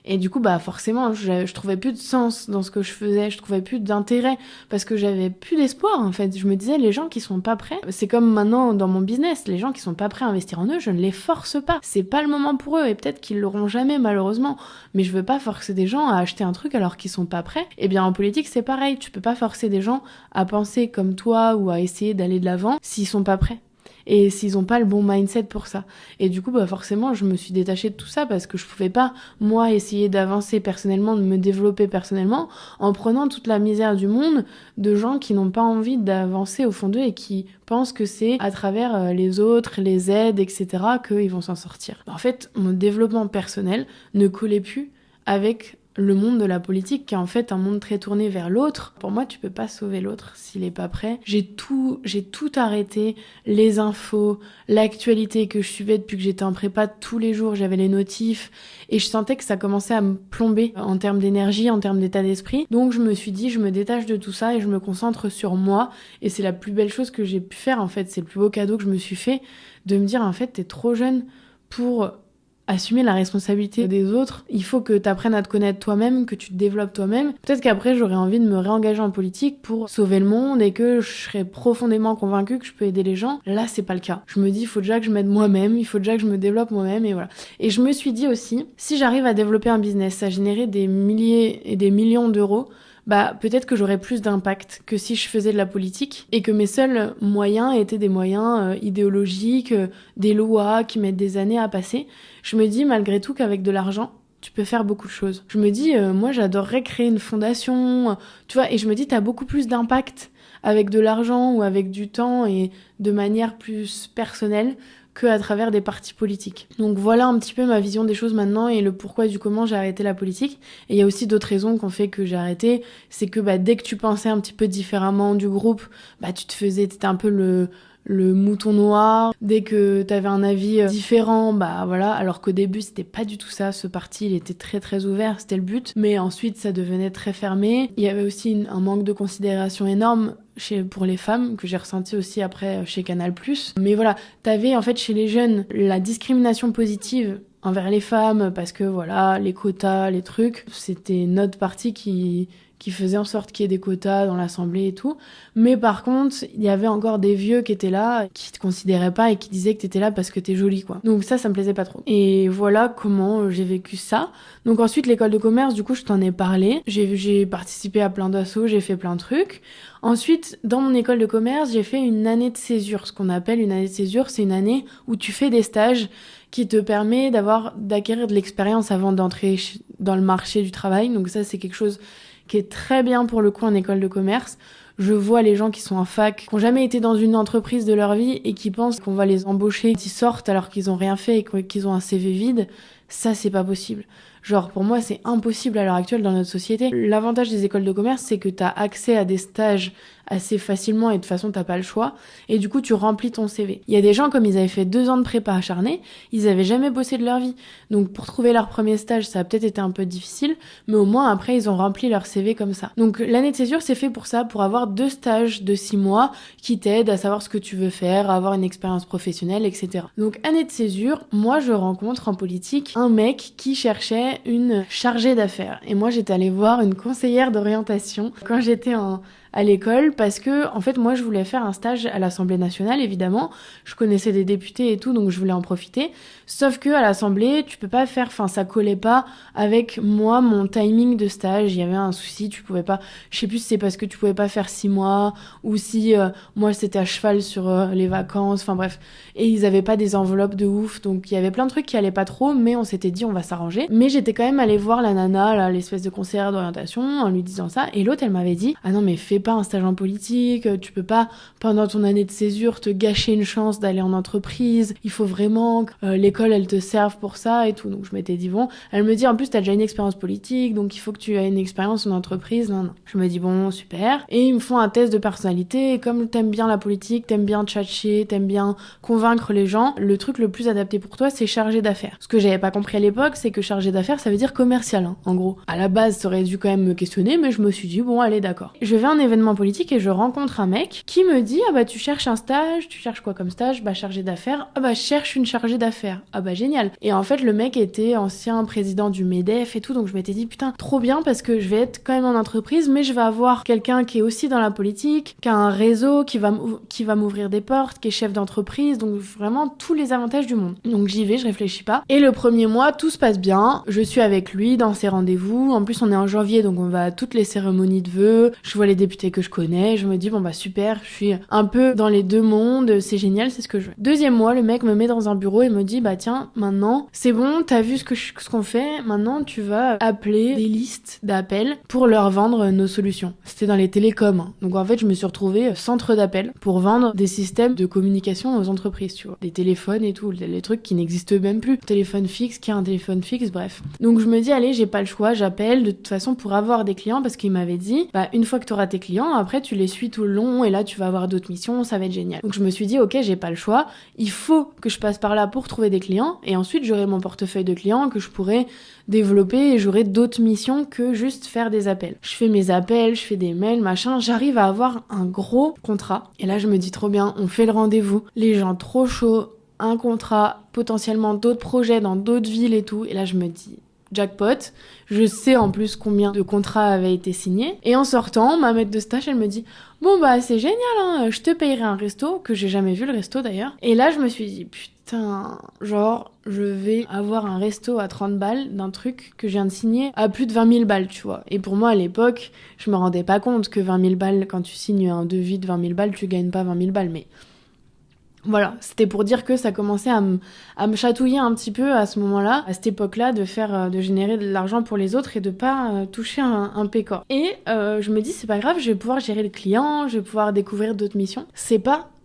Et du coup, forcément, je trouvais plus de sens dans ce que je faisais, je trouvais plus d'intérêt, parce que j'avais plus d'espoir, en fait. Je me disais, les gens qui sont pas prêts, c'est comme maintenant dans mon business, les gens qui sont pas prêts à investir en eux, je ne les force pas. C'est pas le moment pour eux, et peut-être qu'ils l'auront jamais, malheureusement. Mais je veux pas forcer des gens à acheter un truc alors qu'ils sont pas prêts. Et bien, en politique, c'est pareil. Tu peux pas forcer des gens à penser comme toi ou à essayer d'aller de l'avant s'ils sont pas prêts. Et s'ils ont pas le bon mindset pour ça. Et du coup, forcément, je me suis détachée de tout ça parce que je pouvais pas, moi, essayer d'avancer personnellement, de me développer personnellement, en prenant toute la misère du monde de gens qui n'ont pas envie d'avancer au fond d'eux et qui pensent que c'est à travers les autres, les aides, etc., qu'ils vont s'en sortir. En fait, mon développement personnel ne collait plus avec le monde de la politique qui est en fait un monde très tourné vers l'autre. Pour moi, tu peux pas sauver l'autre s'il est pas prêt. J'ai tout arrêté, les infos, l'actualité que je suivais depuis que j'étais en prépa tous les jours, j'avais les notifs et je sentais que ça commençait à me plomber en termes d'énergie, en termes d'état d'esprit. Donc je me suis dit, je me détache de tout ça et je me concentre sur moi et c'est la plus belle chose que j'ai pu faire en fait, c'est le plus beau cadeau que je me suis fait de me dire en fait, t'es trop jeune pour assumer la responsabilité des autres. Il faut que tu apprennes à te connaître toi-même, que tu te développes toi-même. Peut-être qu'après, j'aurais envie de me réengager en politique pour sauver le monde et que je serais profondément convaincue que je peux aider les gens. Là, c'est pas le cas. Je me dis, il faut déjà que je m'aide moi-même, il faut déjà que je me développe moi-même et voilà. Et je me suis dit aussi, si j'arrive à développer un business, à générer des milliers et des millions d'euros, peut-être que j'aurais plus d'impact que si je faisais de la politique et que mes seuls moyens étaient des moyens idéologiques, des lois qui mettent des années à passer. Je me dis malgré tout qu'avec de l'argent, tu peux faire beaucoup de choses. Je me dis, moi j'adorerais créer une fondation, tu vois, et je me dis t'as beaucoup plus d'impact avec de l'argent ou avec du temps et de manière plus personnelle qu'à travers des partis politiques. Donc voilà un petit peu ma vision des choses maintenant et le pourquoi du comment j'ai arrêté la politique. Et il y a aussi d'autres raisons qui ont fait que j'ai arrêté, c'est que dès que tu pensais un petit peu différemment du groupe, t'étais un peu le mouton noir. Dès que t'avais un avis différent, voilà, alors qu'au début c'était pas du tout ça, ce parti il était très très ouvert, c'était le but, mais ensuite ça devenait très fermé. Il y avait aussi un manque de considération énorme pour les femmes, que j'ai ressenti aussi après chez Canal+. Mais voilà, t'avais en fait chez les jeunes la discrimination positive envers les femmes, parce que voilà, les quotas, les trucs, c'était notre parti qui faisait en sorte qu'il y ait des quotas dans l'Assemblée et tout. Mais par contre, il y avait encore des vieux qui étaient là, qui te considéraient pas et qui disaient que t'étais là parce que t'es jolie, quoi. Donc ça me plaisait pas trop. Et voilà comment j'ai vécu ça. Donc ensuite, l'école de commerce, du coup, je t'en ai parlé. J'ai participé à plein d'assos, j'ai fait plein de trucs. Ensuite, dans mon école de commerce, j'ai fait une année de césure. Ce qu'on appelle une année de césure, c'est une année où tu fais des stages qui te permet d'acquérir de l'expérience avant d'entrer dans le marché du travail. Donc ça, c'est quelque chose qui est très bien pour le coup en école de commerce. Je vois les gens qui sont en fac, qui n'ont jamais été dans une entreprise de leur vie et qui pensent qu'on va les embaucher quand ils sortent alors qu'ils ont rien fait et qu'ils ont un CV vide. Ça, c'est pas possible. Genre, pour moi, c'est impossible à l'heure actuelle dans notre société. L'avantage des écoles de commerce, c'est que t'as accès à des stages assez facilement et de toute façon, t'as pas le choix. Et du coup, tu remplis ton CV. Il y a des gens, comme ils avaient fait 2 ans de prépa acharnée, ils avaient jamais bossé de leur vie. Donc, pour trouver leur premier stage, ça a peut-être été un peu difficile, mais au moins, après, ils ont rempli leur CV comme ça. Donc, l'année de césure, c'est fait pour ça, pour avoir 2 stages de 6 mois qui t'aident à savoir ce que tu veux faire, à avoir une expérience professionnelle, etc. Donc, année de césure, moi, je rencontre en politique un mec qui cherchait une chargée d'affaires. Et moi, j'étais allée voir une conseillère d'orientation quand j'étais à l'école parce que, en fait, moi, je voulais faire un stage à l'Assemblée nationale, évidemment. Je connaissais des députés et tout, donc je voulais en profiter. Sauf que à l'Assemblée, tu peux pas faire, ça collait pas avec moi, mon timing de stage. Il y avait un souci, tu pouvais pas, je sais plus si c'est parce que tu pouvais pas faire 6 mois ou si moi c'était à cheval sur les vacances, bref. Et ils avaient pas des enveloppes de ouf, donc il y avait plein de trucs qui allaient pas trop, mais on s'était dit on va s'arranger. Mais j'étais quand même allée voir la nana, là, l'espèce de conseillère d'orientation, en lui disant ça. Et l'autre, elle m'avait dit, ah non mais fais pas un stage en politique, tu peux pas pendant ton année de césure te gâcher une chance d'aller en entreprise, il faut vraiment que l'école elle te serve pour ça et tout. Donc je m'étais dit bon, elle me dit en plus t'as déjà une expérience politique, donc il faut que tu aies une expérience en entreprise. Non. Je me dis bon super. Et ils me font un test de personnalité, et comme t'aimes bien la politique, t'aimes bien tchatcher, t'aimes bien convaincre les gens, le truc le plus adapté pour toi c'est chargé d'affaires. Ce que j'avais pas compris à l'époque, c'est que chargé d'affaires ça veut dire commercial, en gros. À la base ça aurait dû quand même me questionner, mais je me suis dit bon allez d'accord. Je vais à un événement politique et je rencontre un mec qui me dit ah bah tu cherches un stage, tu cherches quoi comme stage? Bah chargé d'affaires. Ah bah je cherche une chargée d'affaires. Ah bah génial. Et en fait le mec était ancien président du MEDEF et tout, donc je m'étais dit putain trop bien parce que je vais être quand même en entreprise mais je vais avoir quelqu'un qui est aussi dans la politique, qui a un réseau, qui va m'ouvrir des portes, qui est chef d'entreprise, donc vraiment tous les avantages du monde. Donc j'y vais, je réfléchis pas. Et le premier mois tout se passe bien, je suis avec lui dans ses rendez-vous, en plus on est en janvier donc on va à toutes les cérémonies de vœux, je vois les députés que je connais, je me dis bon bah super, je suis un peu dans les deux mondes, c'est génial, c'est ce que je veux. Deuxième mois, le mec me met dans un bureau et me dit bah tiens, maintenant, c'est bon, t'as vu ce qu'on fait, maintenant tu vas appeler des listes d'appels pour leur vendre nos solutions. C'était dans les télécoms, hein. Donc en fait, je me suis retrouvée centre d'appel pour vendre des systèmes de communication aux entreprises, tu vois. Des téléphones et tout, les trucs qui n'existent même plus. Téléphone fixe, qui a un téléphone fixe, bref. Donc je me dis allez, j'ai pas le choix, j'appelle de toute façon pour avoir des clients parce qu'il m'avait dit bah une fois que t'auras tes clients, après tu les suis tout le long et là tu vas avoir d'autres missions, ça va être génial. Donc je me suis dit ok, j'ai pas le choix, il faut que je passe par là pour trouver des clients et ensuite j'aurai mon portefeuille de clients que je pourrai développer et j'aurai d'autres missions que juste faire des appels. Je fais mes appels, je fais des mails, machin, j'arrive à avoir un gros contrat et là je me dis trop bien, on fait le rendez-vous, les gens trop chauds, un contrat, potentiellement d'autres projets dans d'autres villes et tout, et là je me dis jackpot, je sais en plus combien de contrats avaient été signés, et en sortant, ma maître de stage, elle me dit bon bah c'est génial, hein, je te payerai un resto, que j'ai jamais vu le resto d'ailleurs, et là je me suis dit putain, genre je vais avoir un resto à 30 balles d'un truc que je viens de signer à plus de 20 000 balles, tu vois. Et pour moi à l'époque, je me rendais pas compte que 20 000 balles, quand tu signes un devis de 20 000 balles, tu gagnes pas 20 000 balles, mais voilà, c'était pour dire que ça commençait à me chatouiller un petit peu à ce moment-là, à cette époque-là, de générer de l'argent pour les autres et de pas toucher un pécor. Et je me dis, c'est pas grave, je vais pouvoir gérer le client, je vais pouvoir découvrir d'autres missions.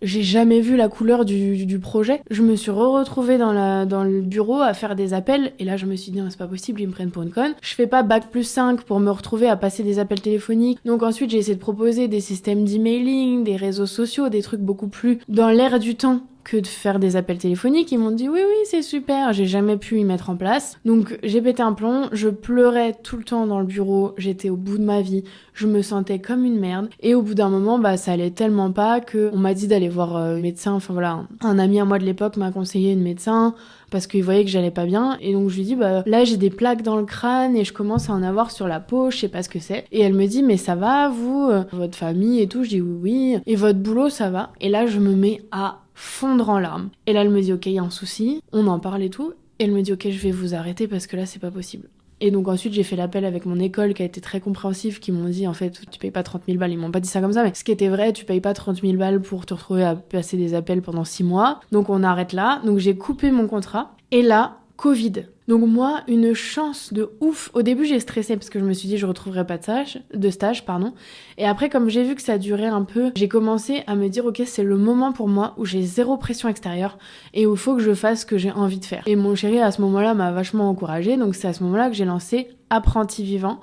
J'ai jamais vu la couleur du projet. Je me suis retrouvée dans le bureau à faire des appels, et là je me suis dit, non, c'est pas possible, ils me prennent pour une conne. Je fais pas bac+5 pour me retrouver à passer des appels téléphoniques. Donc ensuite j'ai essayé de proposer des systèmes d'emailing, des réseaux sociaux, des trucs beaucoup plus dans l'air du temps que de faire des appels téléphoniques. Ils m'ont dit oui c'est super, j'ai jamais pu y mettre en place. Donc j'ai pété un plomb, je pleurais tout le temps dans le bureau, j'étais au bout de ma vie, je me sentais comme une merde, et au bout d'un moment ça allait tellement pas que on m'a dit d'aller voir un médecin. Enfin voilà, un ami à moi de l'époque m'a conseillé une médecin parce qu'il voyait que j'allais pas bien, et donc je lui dis là j'ai des plaques dans le crâne et je commence à en avoir sur la peau, je sais pas ce que c'est. Et elle me dit mais ça va vous, votre famille et tout? Je dis oui, et votre boulot ça va? Et là je me mets à fondre en larmes. Et là elle me dit ok, il y a un souci, on en parle et tout, et elle me dit ok, je vais vous arrêter parce que là c'est pas possible. Et donc ensuite j'ai fait l'appel avec mon école qui a été très compréhensif, qui m'ont dit en fait tu payes pas 30 000 balles, ils m'ont pas dit ça comme ça, mais ce qui était vrai, tu payes pas 30 000 balles pour te retrouver à passer des appels pendant 6 mois, donc on arrête là. Donc j'ai coupé mon contrat, et là, Covid. Donc moi, une chance de ouf. Au début, j'ai stressé parce que je me suis dit je retrouverai pas de stage. Et après, comme j'ai vu que ça durait un peu, j'ai commencé à me dire ok, c'est le moment pour moi où j'ai zéro pression extérieure et où il faut que je fasse ce que j'ai envie de faire. Et mon chéri à ce moment-là m'a vachement encouragée, donc c'est à ce moment-là que j'ai lancé Apprenti Vivant,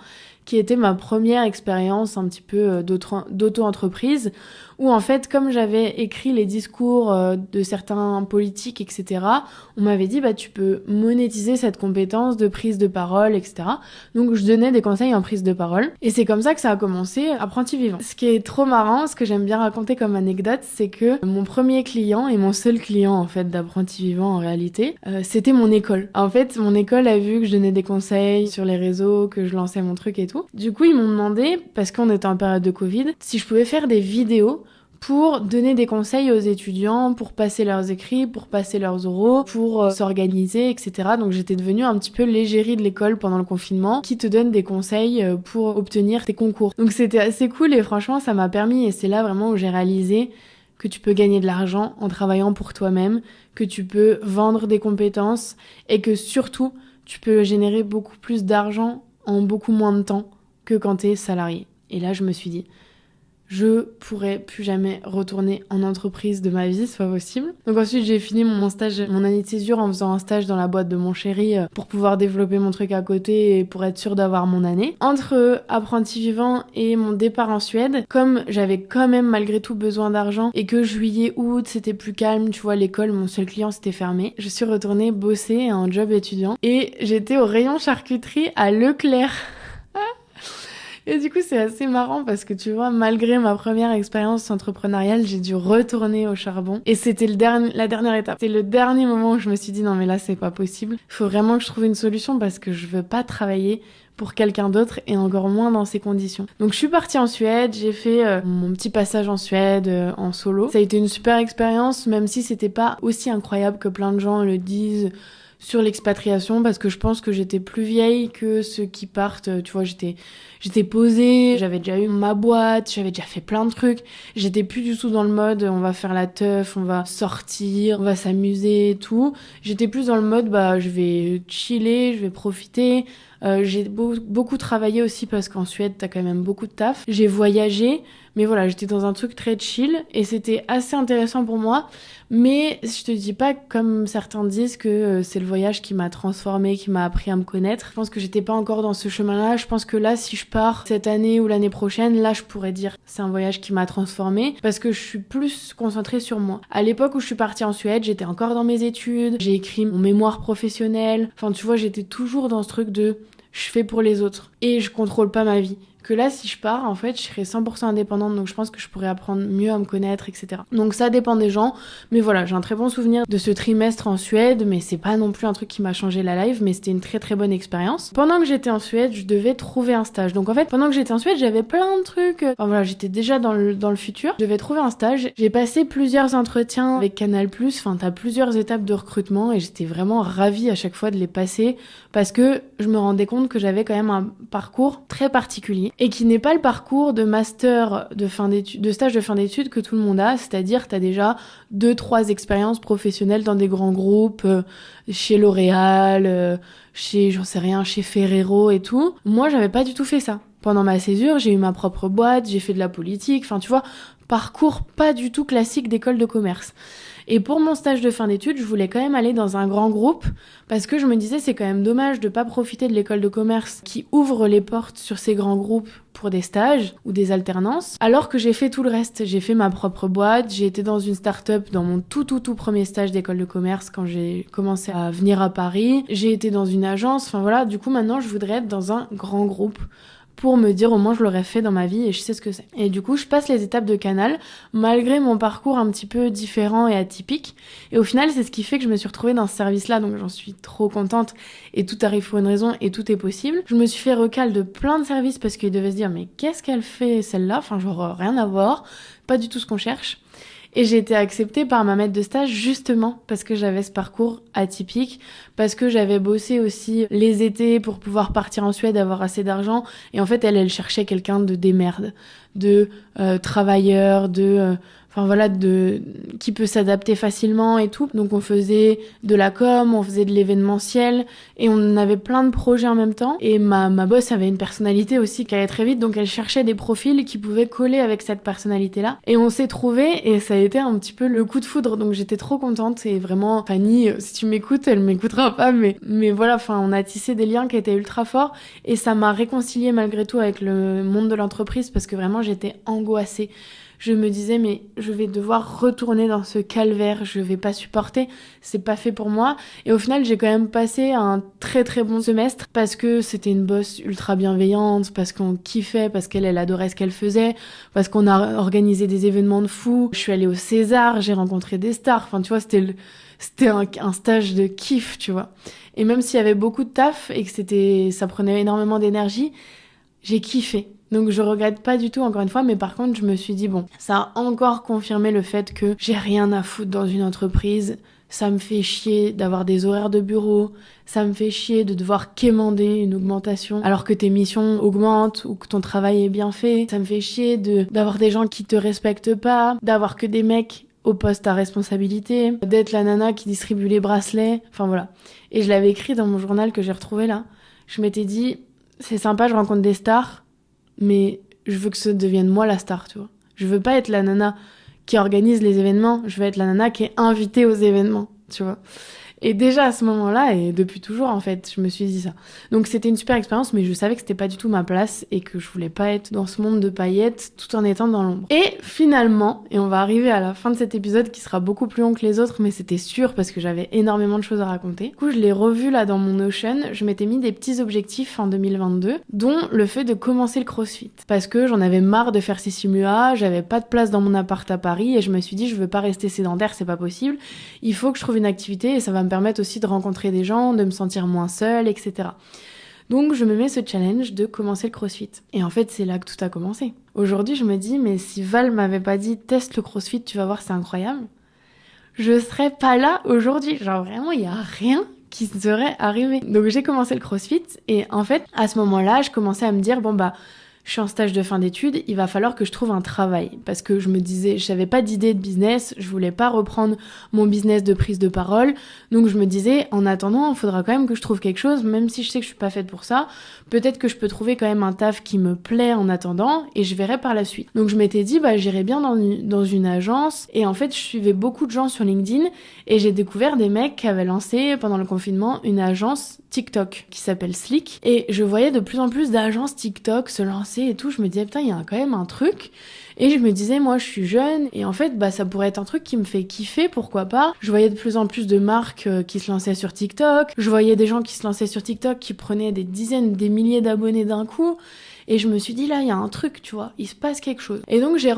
qui était ma première expérience un petit peu d'auto-entreprise, où en fait, comme j'avais écrit les discours de certains politiques, etc., on m'avait dit, tu peux monétiser cette compétence de prise de parole, etc. Donc, je donnais des conseils en prise de parole. Et c'est comme ça que ça a commencé, Apprenti Vivant. Ce qui est trop marrant, ce que j'aime bien raconter comme anecdote, c'est que mon premier client et mon seul client, en fait, d'Apprenti Vivant, en réalité, c'était mon école. En fait, mon école a vu que je donnais des conseils sur les réseaux, que je lançais mon truc et tout. Du coup, ils m'ont demandé, parce qu'on était en période de Covid, si je pouvais faire des vidéos pour donner des conseils aux étudiants, pour passer leurs écrits, pour passer leurs oraux, pour s'organiser, etc. Donc j'étais devenue un petit peu l'égérie de l'école pendant le confinement, qui te donne des conseils pour obtenir tes concours. Donc c'était assez cool et franchement ça m'a permis, et c'est là vraiment où j'ai réalisé que tu peux gagner de l'argent en travaillant pour toi-même, que tu peux vendre des compétences et que surtout tu peux générer beaucoup plus d'argent en beaucoup moins de temps que quand t'es salarié. Et là je me suis dit, je pourrais plus jamais retourner en entreprise de ma vie, c'est pas possible. Donc ensuite j'ai fini mon stage, mon année de césure en faisant un stage dans la boîte de mon chéri pour pouvoir développer mon truc à côté et pour être sûre d'avoir mon année. Entre Apprenti Vivant et mon départ en Suède, comme j'avais quand même malgré tout besoin d'argent et que juillet, août c'était plus calme, tu vois, l'école, mon seul client s'était fermé, je suis retournée bosser un job étudiant et j'étais au rayon charcuterie à Leclerc. Et du coup, c'est assez marrant parce que tu vois, malgré ma première expérience entrepreneuriale, j'ai dû retourner au charbon. Et c'était la dernière étape. C'était le dernier moment où je me suis dit, non mais là, c'est pas possible. Il faut vraiment que je trouve une solution parce que je veux pas travailler pour quelqu'un d'autre et encore moins dans ces conditions. Donc je suis partie en Suède, j'ai fait mon petit passage en Suède en solo. Ça a été une super expérience, même si c'était pas aussi incroyable que plein de gens le disent sur l'expatriation, parce que je pense que j'étais plus vieille que ceux qui partent, tu vois, j'étais posée, j'avais déjà eu ma boîte, j'avais déjà fait plein de trucs, j'étais plus du tout dans le mode on va faire la teuf, on va sortir, on va s'amuser et tout, j'étais plus dans le mode je vais chiller, je vais profiter. J'ai beaucoup travaillé aussi parce qu'en Suède t'as quand même beaucoup de taf, j'ai voyagé, mais voilà, j'étais dans un truc très chill et c'était assez intéressant pour moi, mais je te dis pas comme certains disent que c'est le voyage qui m'a transformée, qui m'a appris à me connaître. Je pense que j'étais pas encore dans ce chemin-là, je pense que là si je pars cette année ou l'année prochaine, là je pourrais dire c'est un voyage qui m'a transformée parce que je suis plus concentrée sur moi. À l'époque où je suis partie en Suède, j'étais encore dans mes études, j'ai écrit mon mémoire professionnel, enfin tu vois, j'étais toujours dans ce truc de je fais pour les autres et je contrôle pas ma vie. Que là, si je pars, en fait, je serai 100% indépendante, donc je pense que je pourrais apprendre mieux à me connaître, etc. Donc ça dépend des gens, mais voilà, j'ai un très bon souvenir de ce trimestre en Suède, mais c'est pas non plus un truc qui m'a changé la life, mais c'était une très très bonne expérience. Pendant que j'étais en Suède, je devais trouver un stage. Donc en fait, pendant que j'étais en Suède, j'avais plein de trucs. Enfin voilà, j'étais déjà dans le futur. Je devais trouver un stage. J'ai passé plusieurs entretiens avec Canal+, enfin t'as plusieurs étapes de recrutement et j'étais vraiment ravie à chaque fois de les passer parce que je me rendais compte que j'avais quand même un parcours très particulier et qui n'est pas le parcours de master de fin d'études, de stage de fin d'études que tout le monde a, c'est-à-dire t'as déjà 2-3 expériences professionnelles dans des grands groupes, chez L'Oréal, chez, j'en sais rien, chez Ferrero et tout. Moi, j'avais pas du tout fait ça. Pendant ma césure, j'ai eu ma propre boîte, j'ai fait de la politique, enfin tu vois, parcours pas du tout classique d'école de commerce. Et pour mon stage de fin d'études, je voulais quand même aller dans un grand groupe parce que je me disais c'est quand même dommage de pas profiter de l'école de commerce qui ouvre les portes sur ces grands groupes pour des stages ou des alternances, alors que j'ai fait tout le reste. J'ai fait ma propre boîte, j'ai été dans une start-up dans mon tout premier stage d'école de commerce quand j'ai commencé à venir à Paris. J'ai été dans une agence, enfin voilà, du coup maintenant je voudrais être dans un grand groupe pour me dire au moins je l'aurais fait dans ma vie et je sais ce que c'est. Et du coup, je passe les étapes de Canal, malgré mon parcours un petit peu différent et atypique. Et au final, c'est ce qui fait que je me suis retrouvée dans ce service-là, donc j'en suis trop contente. Et tout arrive pour une raison et tout est possible. Je me suis fait recal de plein de services parce qu'ils devaient se dire mais qu'est-ce qu'elle fait celle-là ? Enfin genre rien à voir, pas du tout ce qu'on cherche. Et j'ai été acceptée par ma maître de stage justement parce que j'avais ce parcours atypique, parce que j'avais bossé aussi les étés pour pouvoir partir en Suède, avoir assez d'argent. Et en fait, elle cherchait quelqu'un de démerde. de travailleur, qui peut s'adapter facilement et tout. Donc on faisait de la com, on faisait de l'événementiel et on avait plein de projets en même temps. Et ma boss avait une personnalité aussi qui allait très vite, donc elle cherchait des profils qui pouvaient coller avec cette personnalité-là. Et on s'est trouvés et ça a été un petit peu le coup de foudre. Donc j'étais trop contente et vraiment, Fanny, si tu m'écoutes, elle m'écoutera pas, mais voilà, on a tissé des liens qui étaient ultra forts et ça m'a réconciliée malgré tout avec le monde de l'entreprise parce que vraiment j'étais angoissée. Je me disais, mais je vais devoir retourner dans ce calvaire, je vais pas supporter, c'est pas fait pour moi. Et au final, j'ai quand même passé un très très bon semestre parce que c'était une boss ultra bienveillante, parce qu'on kiffait, parce qu'elle adorait ce qu'elle faisait, parce qu'on a organisé des événements de fou. Je suis allée au César, j'ai rencontré des stars, tu vois, c'était un stage de kiff, tu vois. Et même s'il y avait beaucoup de taf et que ça prenait énormément d'énergie, j'ai kiffé. Donc je regrette pas du tout encore une fois, mais par contre je me suis dit bon, ça a encore confirmé le fait que j'ai rien à foutre dans une entreprise, ça me fait chier d'avoir des horaires de bureau, ça me fait chier de devoir quémander une augmentation alors que tes missions augmentent ou que ton travail est bien fait, ça me fait chier d'avoir des gens qui te respectent pas, d'avoir que des mecs au poste à responsabilité, d'être la nana qui distribue les bracelets, voilà. Et je l'avais écrit dans mon journal que j'ai retrouvé là, je m'étais dit c'est sympa, je rencontre des stars, mais je veux que ça devienne moi la star, tu vois. Je veux pas être la nana qui organise les événements, je veux être la nana qui est invitée aux événements, tu vois. Et déjà à ce moment-là, et depuis toujours en fait, je me suis dit ça. Donc c'était une super expérience, mais je savais que c'était pas du tout ma place et que je voulais pas être dans ce monde de paillettes tout en étant dans l'ombre. Et finalement, et on va arriver à la fin de cet épisode qui sera beaucoup plus long que les autres, mais c'était sûr parce que j'avais énormément de choses à raconter. Du coup, je l'ai revu là dans mon Notion, je m'étais mis des petits objectifs en 2022, dont le fait de commencer le CrossFit. Parce que j'en avais marre de faire ces simulas, j'avais pas de place dans mon appart à Paris et je me suis dit je veux pas rester sédentaire, c'est pas possible. Il faut que je trouve une activité et ça va me permettre aussi de rencontrer des gens, de me sentir moins seule, etc. Donc je me mets ce challenge de commencer le CrossFit. Et en fait, c'est là que tout a commencé. Aujourd'hui, je me dis, mais si Val m'avait pas dit teste le CrossFit, tu vas voir, c'est incroyable, je serais pas là aujourd'hui. Genre vraiment, il y a rien qui serait arrivé. Donc j'ai commencé le CrossFit et en fait, à ce moment-là, je commençais à me dire, je suis en stage de fin d'études, il va falloir que je trouve un travail. Parce que je me disais, j'avais pas d'idée de business, je voulais pas reprendre mon business de prise de parole. Donc je me disais, en attendant, il faudra quand même que je trouve quelque chose, même si je sais que je suis pas faite pour ça. Peut-être que je peux trouver quand même un taf qui me plaît en attendant et je verrai par la suite. Donc je m'étais dit, j'irais bien dans une agence. Et en fait, je suivais beaucoup de gens sur LinkedIn et j'ai découvert des mecs qui avaient lancé pendant le confinement une agence TikTok qui s'appelle Slick. Et je voyais de plus en plus d'agences TikTok se lancer et tout, je me disais putain, il y a quand même un truc. Et je me disais, moi je suis jeune et en fait ça pourrait être un truc qui me fait kiffer, pourquoi pas. Je voyais de plus en plus de marques qui se lançaient sur TikTok, je voyais des gens qui se lançaient sur TikTok qui prenaient des dizaines, des milliers d'abonnés d'un coup. Et je me suis dit, là, il y a un truc, tu vois, il se passe quelque chose. Et donc, j'ai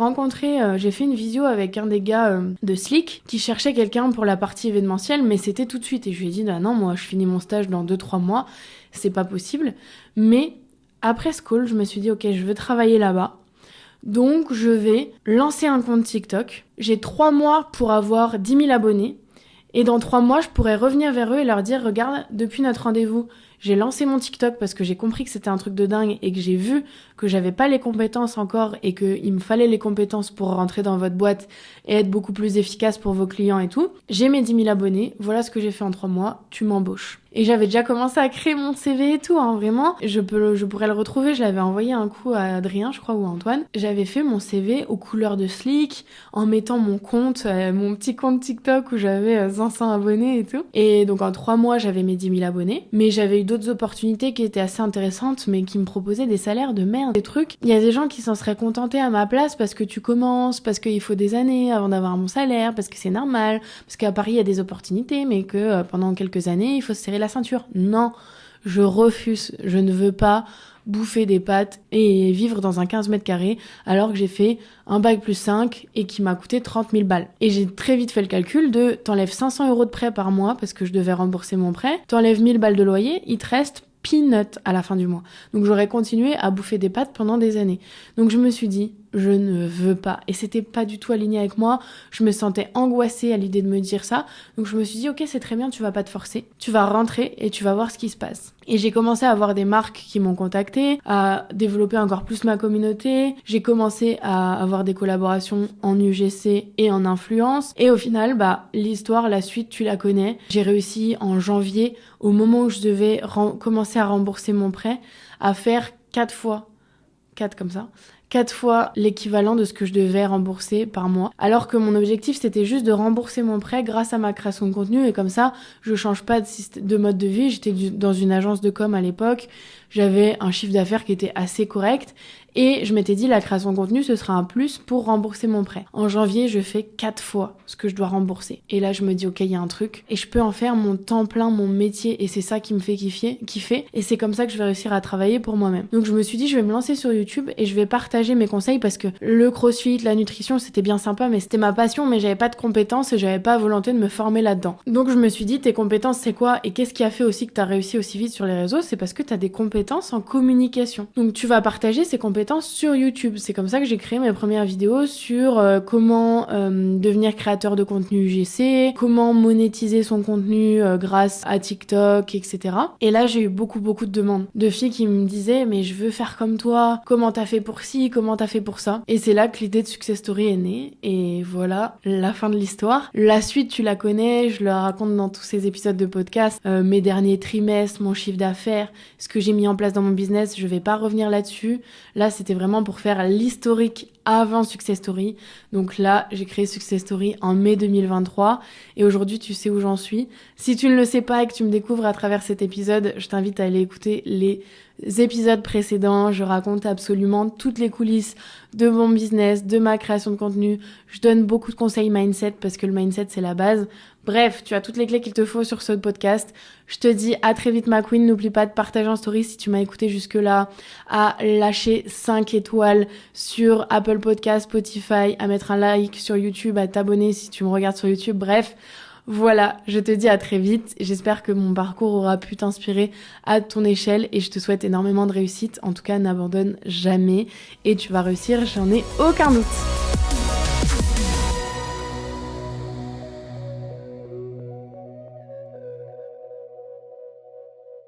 fait une visio avec un des gars de Slick qui cherchait quelqu'un pour la partie événementielle, mais c'était tout de suite. Et je lui ai dit, non, moi, je finis mon stage dans 2-3 mois, c'est pas possible. Mais après ce call, je me suis dit, ok, je veux travailler là-bas. Donc, je vais lancer un compte TikTok. J'ai 3 mois pour avoir 10 000 abonnés. Et dans 3 mois, je pourrais revenir vers eux et leur dire, regarde, depuis notre rendez-vous, j'ai lancé mon TikTok parce que j'ai compris que c'était un truc de dingue et que j'ai vu que j'avais pas les compétences encore et qu'il me fallait les compétences pour rentrer dans votre boîte et être beaucoup plus efficace pour vos clients et tout. J'ai mes 10 000 abonnés, voilà ce que j'ai fait en 3 mois, tu m'embauches. Et j'avais déjà commencé à créer mon CV et tout, vraiment. Je pourrais le retrouver, je l'avais envoyé un coup à Adrien, je crois, ou à Antoine. J'avais fait mon CV aux couleurs de Slick, en mettant mon compte, mon petit compte TikTok où j'avais 500 abonnés et tout. Et donc en 3 mois, j'avais mes 10 000 abonnés. Mais j'avais eu d'autres opportunités qui étaient assez intéressantes, mais qui me proposaient des salaires de merde, des trucs. Il y a des gens qui s'en seraient contentés à ma place parce que tu commences, parce qu'il faut des années avant d'avoir mon salaire, parce que c'est normal, parce qu'à Paris, il y a des opportunités, mais que pendant quelques années, il faut se serrer la ceinture. Non, je refuse, je ne veux pas bouffer des pâtes et vivre dans un 15 mètres carrés alors que j'ai fait un bac plus 5 et qui m'a coûté 30 000 balles. Et j'ai très vite fait le calcul de t'enlèves 500 € de prêt par mois parce que je devais rembourser mon prêt, t'enlèves 1000 balles de loyer, il te reste peanut à la fin du mois. Donc j'aurais continué à bouffer des pâtes pendant des années. Donc je me suis dit, je ne veux pas. Et c'était pas du tout aligné avec moi. Je me sentais angoissée à l'idée de me dire ça. Donc je me suis dit, ok, c'est très bien, tu vas pas te forcer. Tu vas rentrer et tu vas voir ce qui se passe. Et j'ai commencé à avoir des marques qui m'ont contactée, à développer encore plus ma communauté. J'ai commencé à avoir des collaborations en UGC et en influence. Et au final, l'histoire, la suite, tu la connais. J'ai réussi en janvier, au moment où je devais commencer à rembourser mon prêt, à faire 4 fois l'équivalent de ce que je devais rembourser par mois. Alors que mon objectif, c'était juste de rembourser mon prêt grâce à ma création de contenu. Et comme ça, je change pas de mode de vie. J'étais dans une agence de com à l'époque. J'avais un chiffre d'affaires qui était assez correct. Et je m'étais dit, la création de contenu, ce sera un plus pour rembourser mon prêt. En janvier, je fais 4 fois ce que je dois rembourser. Et là, je me dis, ok, il y a un truc. Et je peux en faire mon temps plein, mon métier. Et c'est ça qui me fait kiffer. Et c'est comme ça que je vais réussir à travailler pour moi-même. Donc, je me suis dit, je vais me lancer sur YouTube et je vais partager mes conseils parce que le crossfit, la nutrition, c'était bien sympa, mais c'était ma passion, mais j'avais pas de compétences et j'avais pas volonté de me former là-dedans. Donc, je me suis dit, tes compétences, c'est quoi? Et qu'est-ce qui a fait aussi que t'as réussi aussi vite sur les réseaux? C'est parce que t'as des compétences en communication. Donc, tu vas partager ces compétences sur YouTube. C'est comme ça que j'ai créé mes premières vidéos sur comment devenir créateur de contenu UGC, comment monétiser son contenu grâce à TikTok, etc. Et là, j'ai eu beaucoup de demandes de filles qui me disaient mais je veux faire comme toi, comment t'as fait pour ci, comment t'as fait pour ça. Et c'est là que l'idée de Success Story est née. Et voilà, la fin de l'histoire. La suite, tu la connais, je le raconte dans tous ces épisodes de podcast, mes derniers trimestres, mon chiffre d'affaires, ce que j'ai mis en place dans mon business, je vais pas revenir là-dessus. Là, c'était vraiment pour faire l'historique avant Success Story. Donc là, j'ai créé Success Story en mai 2023 et aujourd'hui, tu sais où j'en suis. Si tu ne le sais pas et que tu me découvres à travers cet épisode, je t'invite à aller écouter les épisodes précédents. Je raconte absolument toutes les coulisses de mon business, de ma création de contenu. Je donne beaucoup de conseils mindset parce que le mindset, c'est la base. Bref, tu as toutes les clés qu'il te faut sur ce podcast. Je te dis à très vite ma queen. N'oublie pas de partager en story si tu m'as écouté jusque-là, à lâcher 5 étoiles sur Apple Podcast, Spotify, à mettre un like sur YouTube, à t'abonner si tu me regardes sur YouTube. Bref, voilà, je te dis à très vite. J'espère que mon parcours aura pu t'inspirer à ton échelle et je te souhaite énormément de réussite. En tout cas, n'abandonne jamais et tu vas réussir, j'en ai aucun doute.